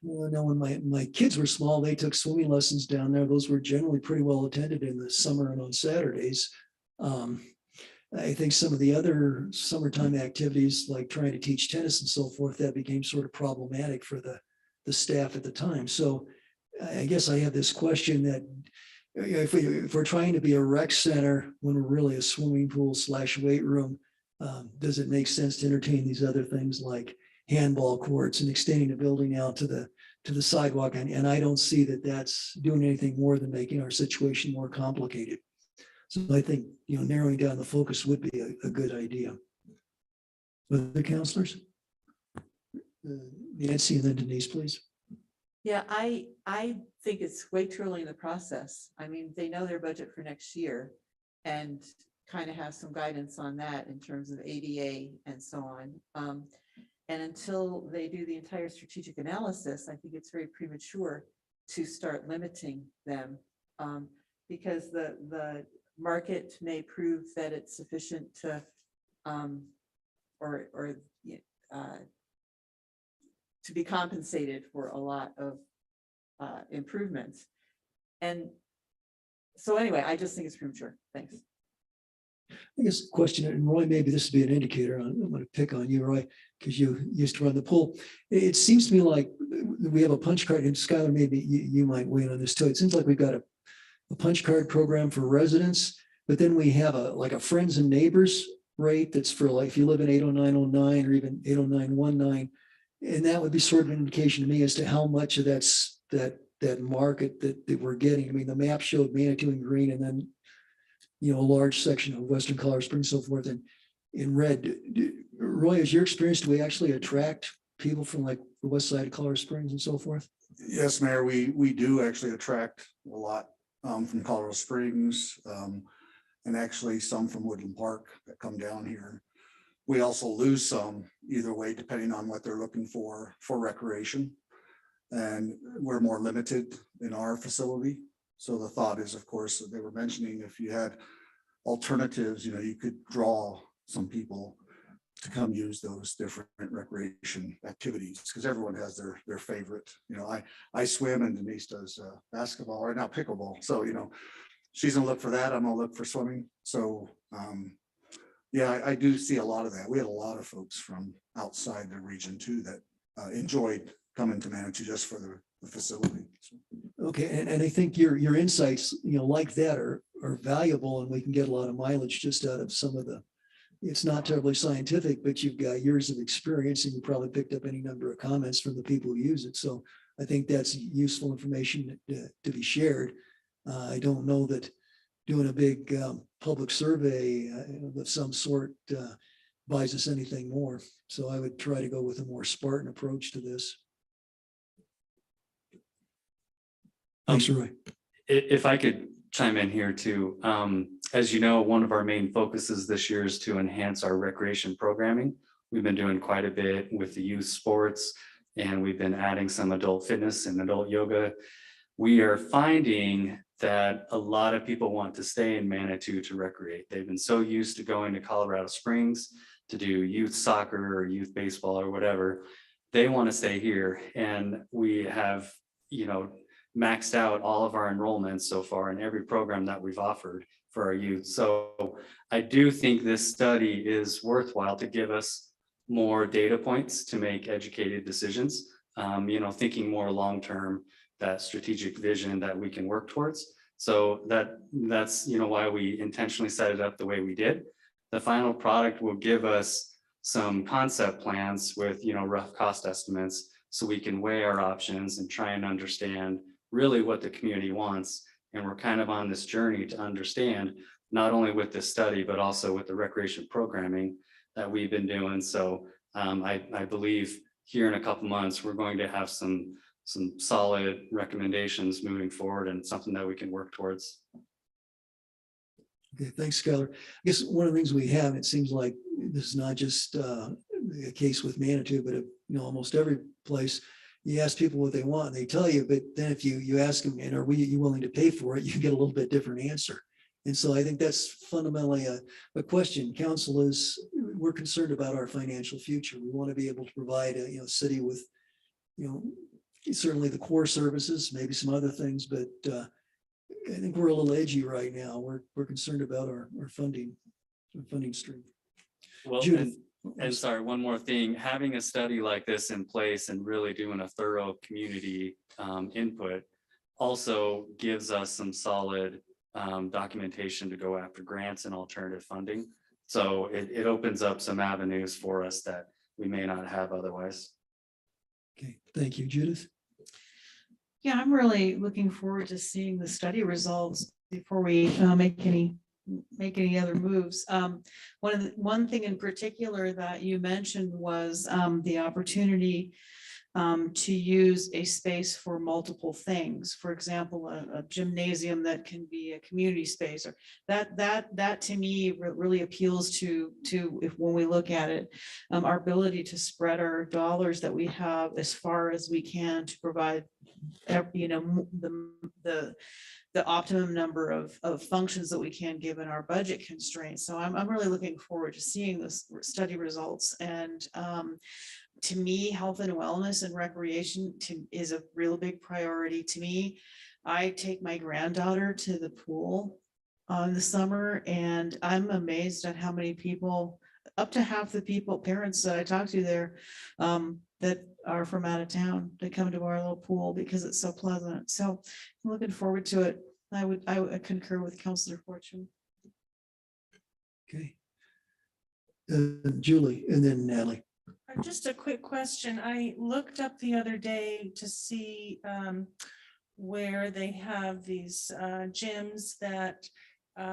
Well, I know when my kids were small, they took swimming lessons down there. Those were generally pretty well attended in the summer and on Saturdays. I think some of the other summertime activities, like trying to teach tennis and so forth, that became sort of problematic for the staff at the time. So I guess I have this question that if we're trying to be a rec center when we're really a swimming pool / weight room, does it make sense to entertain these other things like handball courts and extending the building out to the sidewalk? And I don't see that that's doing anything more than making our situation more complicated. So I think, narrowing down the focus would be a good idea. Other counselors? Nancy and then Denise, please. Yeah, I think it's way too early in the process. I mean, they know their budget for next year and kind of have some guidance on that in terms of ADA and so on. And until they do the entire strategic analysis, I think it's very premature to start limiting them, because the market may prove that it's sufficient to to be compensated for a lot of improvements. And so anyway, I just think it's premature. Thanks. I guess the question, and Roy, maybe this would be an indicator. I'm going to pick on you, Roy, because you used to run the pool. It seems to me like we have a punch card, and Skylar, maybe you might weigh in on this too. It seems like we've got a punch card program for residents, but then we have a friends and neighbors rate that's for, like, if you live in 80909 or even 80919, and that would be sort of an indication to me as to how much of that market that we're getting. I mean, the map showed Manitou in green, and then a large section of Western Colorado Springs, so forth, and in red. Roy, is your experience, do we actually attract people from like the west side of Colorado Springs and so forth? Yes, Mayor, we do actually attract a lot from Colorado Springs, and actually some from Woodland Park that come down here. We also lose some either way, depending on what they're looking for recreation. And we're more limited in our facility. So the thought is, of course, that they were mentioning, if you had alternatives, you could draw some people to come use those different recreation activities, because everyone has their favorite. I swim and Denise does basketball, or now pickleball. So, she's gonna look for that. I'm gonna look for swimming. So yeah, I do see a lot of that. We had a lot of folks from outside the region too that enjoyed coming to Manitou just for the facility. Okay, and I think your insights, like that are valuable, and we can get a lot of mileage just out of some of the, it's not terribly scientific, but you've got years of experience and you probably picked up any number of comments from the people who use it. So I think that's useful information to be shared. I don't know that doing a big public survey of some sort buys us anything more. So I would try to go with a more Spartan approach to this. Thanks, Roy. If I could chime in here too. As you know, one of our main focuses this year is to enhance our recreation programming. We've been doing quite a bit with the youth sports, and we've been adding some adult fitness and adult yoga. We are finding that a lot of people want to stay in Manitou to recreate. They've been so used to going to Colorado Springs to do youth soccer or youth baseball or whatever. They want to stay here, and we have, maxed out all of our enrollments so far in every program that we've offered for our youth. So I do think this study is worthwhile to give us more data points to make educated decisions, thinking more long-term, that strategic vision that we can work towards. So that's why we intentionally set it up the way we did. The final product will give us some concept plans with rough cost estimates, so we can weigh our options and try and understand really what the community wants. And we're kind of on this journey to understand, not only with this study, but also with the recreation programming that we've been doing. So I believe here in a couple months, we're going to have some solid recommendations moving forward and something that we can work towards. Okay, thanks, Skylar. I guess one of the things we have, it seems like this is not just a case with Manitou, but almost every place. You ask people what they want, and they tell you, but then if you ask them, and are you willing to pay for it, you get a little bit different answer. And so I think that's fundamentally a question. Council is, we're concerned about our financial future. We want to be able to provide a city with, certainly the core services, maybe some other things, but I think we're a little edgy right now. We're concerned about our funding stream. Well, Judith. and sorry, one more thing, having a study like this in place and really doing a thorough community input also gives us some solid documentation to go after grants and alternative funding. So it opens up some avenues for us that we may not have otherwise. Okay, thank you, Judith. Yeah, I'm really looking forward to seeing the study results before we make any other moves. One thing in particular that you mentioned was the opportunity to use a space for multiple things. For example, a gymnasium that can be a community space, or that to me really appeals to when we look at it, our ability to spread our dollars that we have as far as we can to provide, the optimum number of functions that we can given our budget constraints. So I'm really looking forward to seeing this study results. And to me, health and wellness and recreation is a real big priority to me. I take my granddaughter to the pool in the summer, and I'm amazed at how many people, up to half the parents that I talk to there, that are from out of town, that come to our little pool because it's so pleasant. So I'm looking forward to it. I would concur with Councillor Fortune. Okay. Julie, and then Natalie. Just a quick question. I looked up the other day to see where they have these gyms that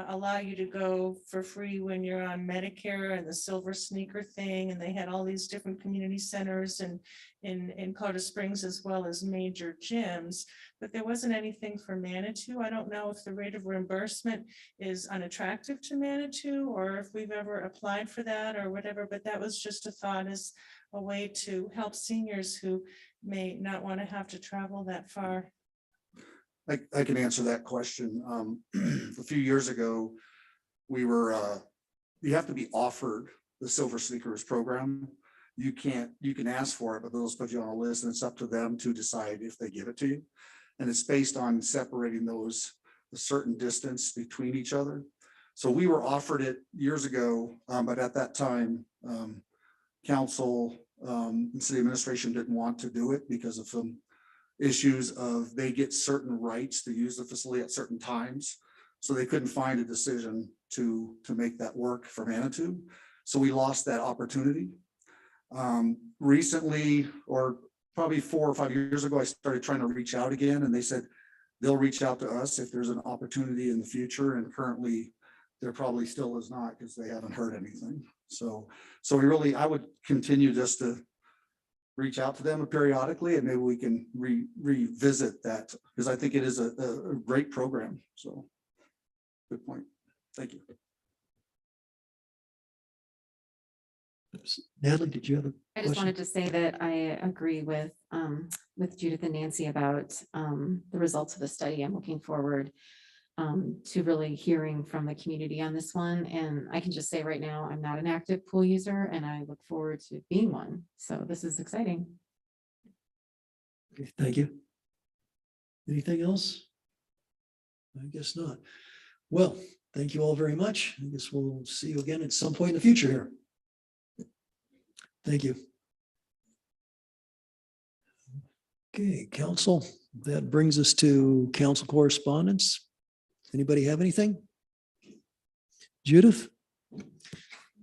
allow you to go for free when you're on Medicare, and the silver sneaker thing. And they had all these different community centers and in Colorado Springs, as well as major gyms, but there wasn't anything for Manitou. I don't know if the rate of reimbursement is unattractive to Manitou, or if we've ever applied for that or whatever, but that was just a thought as a way to help seniors who may not want to have to travel that far. I can answer that question. A few years ago, we were, you have to be offered the Silver Sneakers program. You can ask for it, but those put you on a list, and it's up to them to decide if they give it to you. And it's based on separating those a certain distance between each other. So we were offered it years ago, but at that time, council and city administration didn't want to do it because of some issues of they get certain rights to use the facility at certain times. So they couldn't find a decision to make that work for Manitou. So we lost that opportunity. Recently, or probably 4 or 5 years ago, I started trying to reach out again, and they said they'll reach out to us if there's an opportunity in the future. And currently there probably still is not, because they haven't heard anything. So I would continue just to reach out to them periodically, and maybe we can revisit that, because I think it is a great program. So good point. Thank you. Natalie, did you have a I just question? wanted to say that I agree with Judith and Nancy about the results of the study. I'm looking forward to really hearing from the community on this one. And I can just say right now, I'm not an active pool user, and I look forward to being one. So this is exciting. Okay, thank you. Anything else? I guess not. Well, thank you all very much. I guess we'll see you again at some point in the future here. Thank you. Okay, council, that brings us to council correspondence. Anybody have anything? Judith?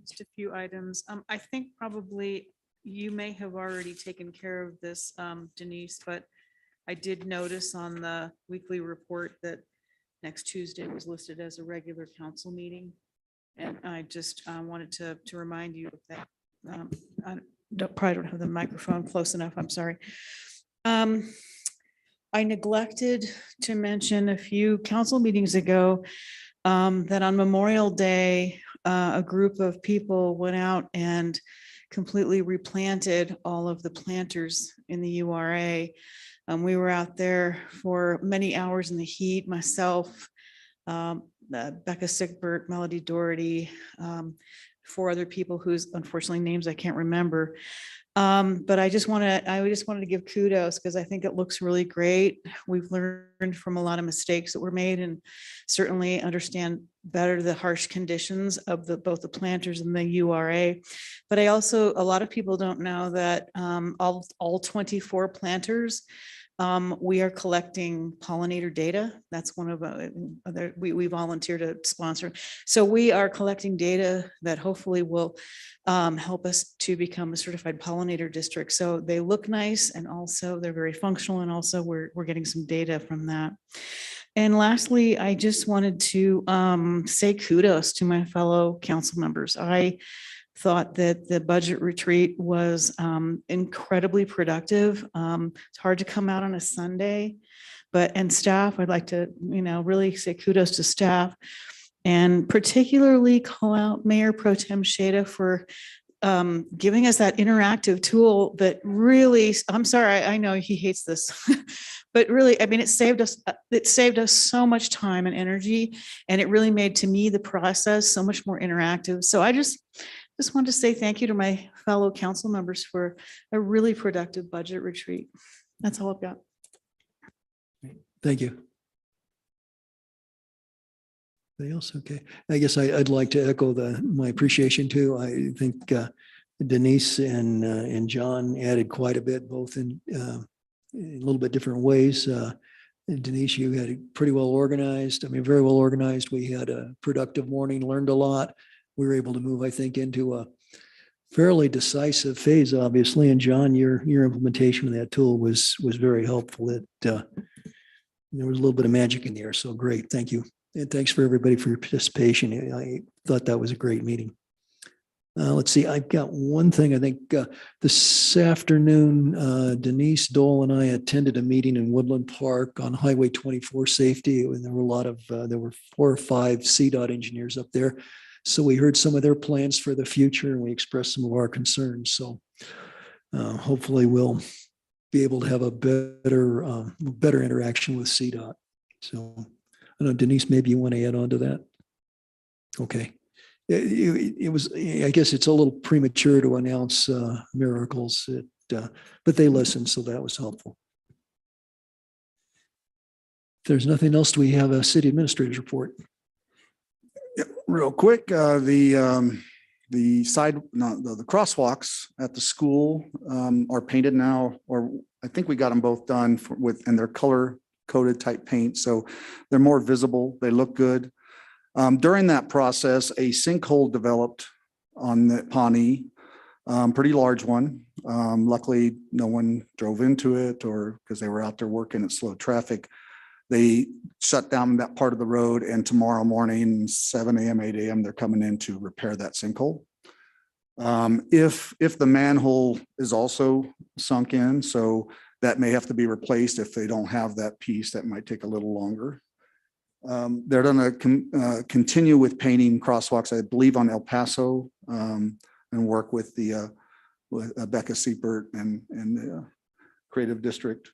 Just a few items. I think probably you may have already taken care of this, Denise, but I did notice on the weekly report that next Tuesday was listed as a regular council meeting. And I just wanted to remind you of that. Probably don't have the microphone close enough. I'm sorry. I neglected to mention a few council meetings ago that on Memorial Day, a group of people went out and completely replanted all of the planters in the URA. We were out there for many hours in the heat, myself, Becca Sigbert, Melody Doherty, 4 other people whose unfortunately names I can't remember. But I just wanted to give kudos, because I think it looks really great. We've learned from a lot of mistakes that were made, and certainly understand better the harsh conditions of both the planters and the URA. But a lot of people don't know that all 24 planters, we are collecting pollinator data. That's one of we volunteer to sponsor. So we are collecting data that hopefully will help us to become a certified pollinator district. So they look nice, and also they're very functional, and also we're getting some data from that. And lastly, I just wanted to say kudos to my fellow council members. I thought that the budget retreat was incredibly productive. It's hard to come out on a Sunday, and staff, I'd like to, really say kudos to staff, and particularly call out Mayor Pro Tem Shada for giving us that interactive tool that really, I'm sorry, I know he hates this, but really, I mean, it saved us so much time and energy, and it really made, to me, the process so much more interactive. So I just wanted to say thank you to my fellow council members for a really productive budget retreat. That's all I've got. Thank you. Anything else? Okay. I guess I'd like to echo my appreciation too. I think Denise and John added quite a bit, both in a little bit different ways. Denise, you had it pretty well organized. I mean, very well organized. We had a productive morning, learned a lot. We were able to move, I think, into a fairly decisive phase, obviously. And John, your implementation of that tool was very helpful. There was a little bit of magic in the air. So great. Thank you. And thanks for everybody for your participation. I thought that was a great meeting. Let's see, I've got one thing. I think this afternoon, Denise, Dole, and I attended a meeting in Woodland Park on Highway 24 safety. And there were there were 4 or 5 CDOT engineers up there. So we heard some of their plans for the future, and we expressed some of our concerns. So hopefully we'll be able to have a better interaction with CDOT. So I don't know, Denise, maybe you want to add on to that? Okay. It was, I guess it's a little premature to announce miracles, but they listened, so that was helpful. If there's nothing else, do we have a city administrator's report? Real quick, the The side, no, the crosswalks at the school are painted now, or I think we got them both done with, and they're color coded type paint. So they're more visible. They look good. During that process, a sinkhole developed on the Pawnee, pretty large one. Luckily, no one drove into it or because they were out there working at slow traffic. They shut down that part of the road, and tomorrow morning, 7 a.m., 8 a.m., they're coming in to repair that sinkhole. If the manhole is also sunk in, so that may have to be replaced. If they don't have that piece, that might take a little longer. They're going to continue with painting crosswalks, I believe, on El Paso, and work with the with Becca Seipert and the Creative District.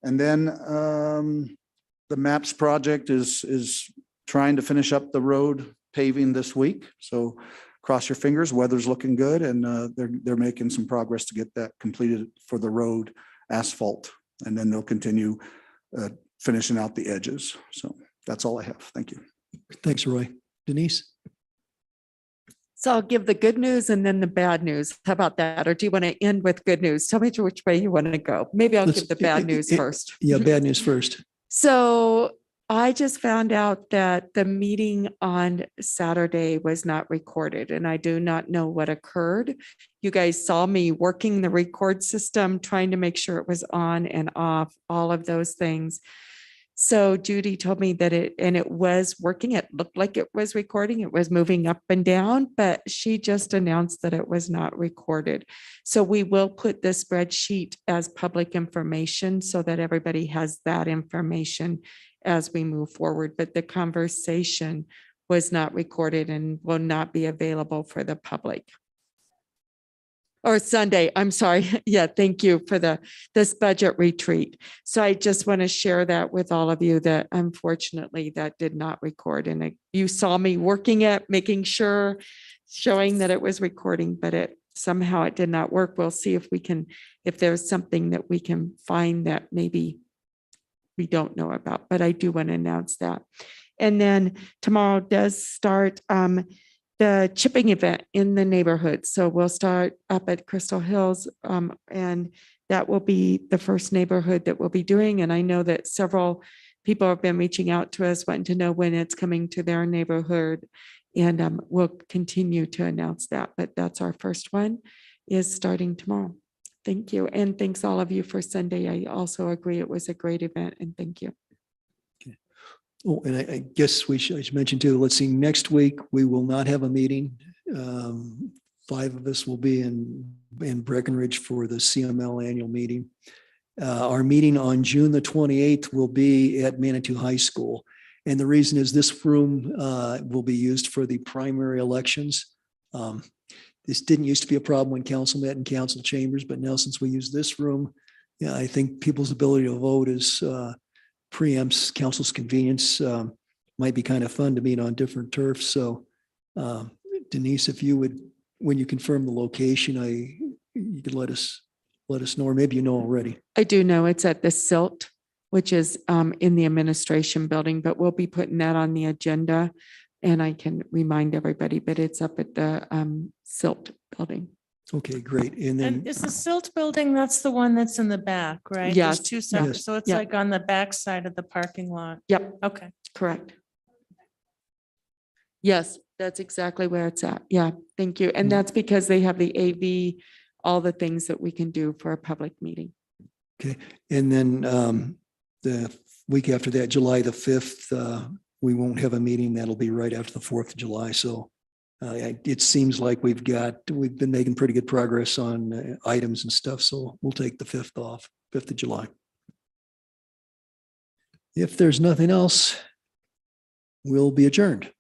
And then the MAPS project is trying to finish up the road paving this week. So cross your fingers, weather's looking good, and they're making some progress to get that completed for the road asphalt. And then they'll continue finishing out the edges. So that's all I have. Thank you. Thanks, Roy. Denise? So I'll give the good news and then the bad news. How about that? Or do you want to end with good news? Tell me which way you want to go. Maybe I'll give the bad news first. Yeah, bad news first. So I just found out that the meeting on Saturday was not recorded, and I do not know what occurred. You guys saw me working the record system, trying to make sure it was on and off, all of those things. So Judy told me that it was working. It looked like it was recording. It was moving up and down, but she just announced that it was not recorded. So we will put the spreadsheet as public information so that everybody has that information as we move forward. But the conversation was not recorded and will not be available for the public. Or Sunday, I'm sorry. Yeah, thank you for this budget retreat. So I just want to share that with all of you that unfortunately that did not record. And you saw me working it, making sure, showing that it was recording, but somehow it did not work. We'll see if there's something that we can find that maybe we don't know about, but I do want to announce that. And then tomorrow does start the chipping event in the neighborhood. So we'll start up at Crystal Hills, and that will be the first neighborhood that we'll be doing. And I know that several people have been reaching out to us wanting to know when it's coming to their neighborhood, and we'll continue to announce that. But that's our first one, is starting tomorrow. Thank you. And thanks all of you for Sunday. I also agree it was a great event, and thank you. Oh, and I guess I should mention too, let's see, next week, we will not have a meeting. 5 of us will be in Breckenridge for the CML annual meeting. Our meeting on June the 28th will be at Manitou High School. And the reason is this room will be used for the primary elections. This didn't used to be a problem when council met in council chambers, but now since we use this room, yeah, I think people's ability to vote is preempts council's convenience. Might be kind of fun to meet on different turfs. So Denise, if you would, when you confirm the location, you could let us know, or maybe you know already. I do know it's at the Silt, which is in the administration building, but we'll be putting that on the agenda, and I can remind everybody, but it's up at the Silt building. Okay, great. And then And is the Silt building, that's the one that's in the back, right? Yes. There's 2 separate, Yes. so it's Yep. like on the back side of the parking lot. Yep, Okay. correct. Yes, that's exactly where it's at. Yeah, thank you. And that's because they have the AV, all the things that we can do for a public meeting. okay, and then the week after that, July the 5th, we won't have a meeting. That'll be right after the 4th of July. So it seems like we've been making pretty good progress on items and stuff. So we'll take the 5th off, 5th of July. If there's nothing else, we'll be adjourned.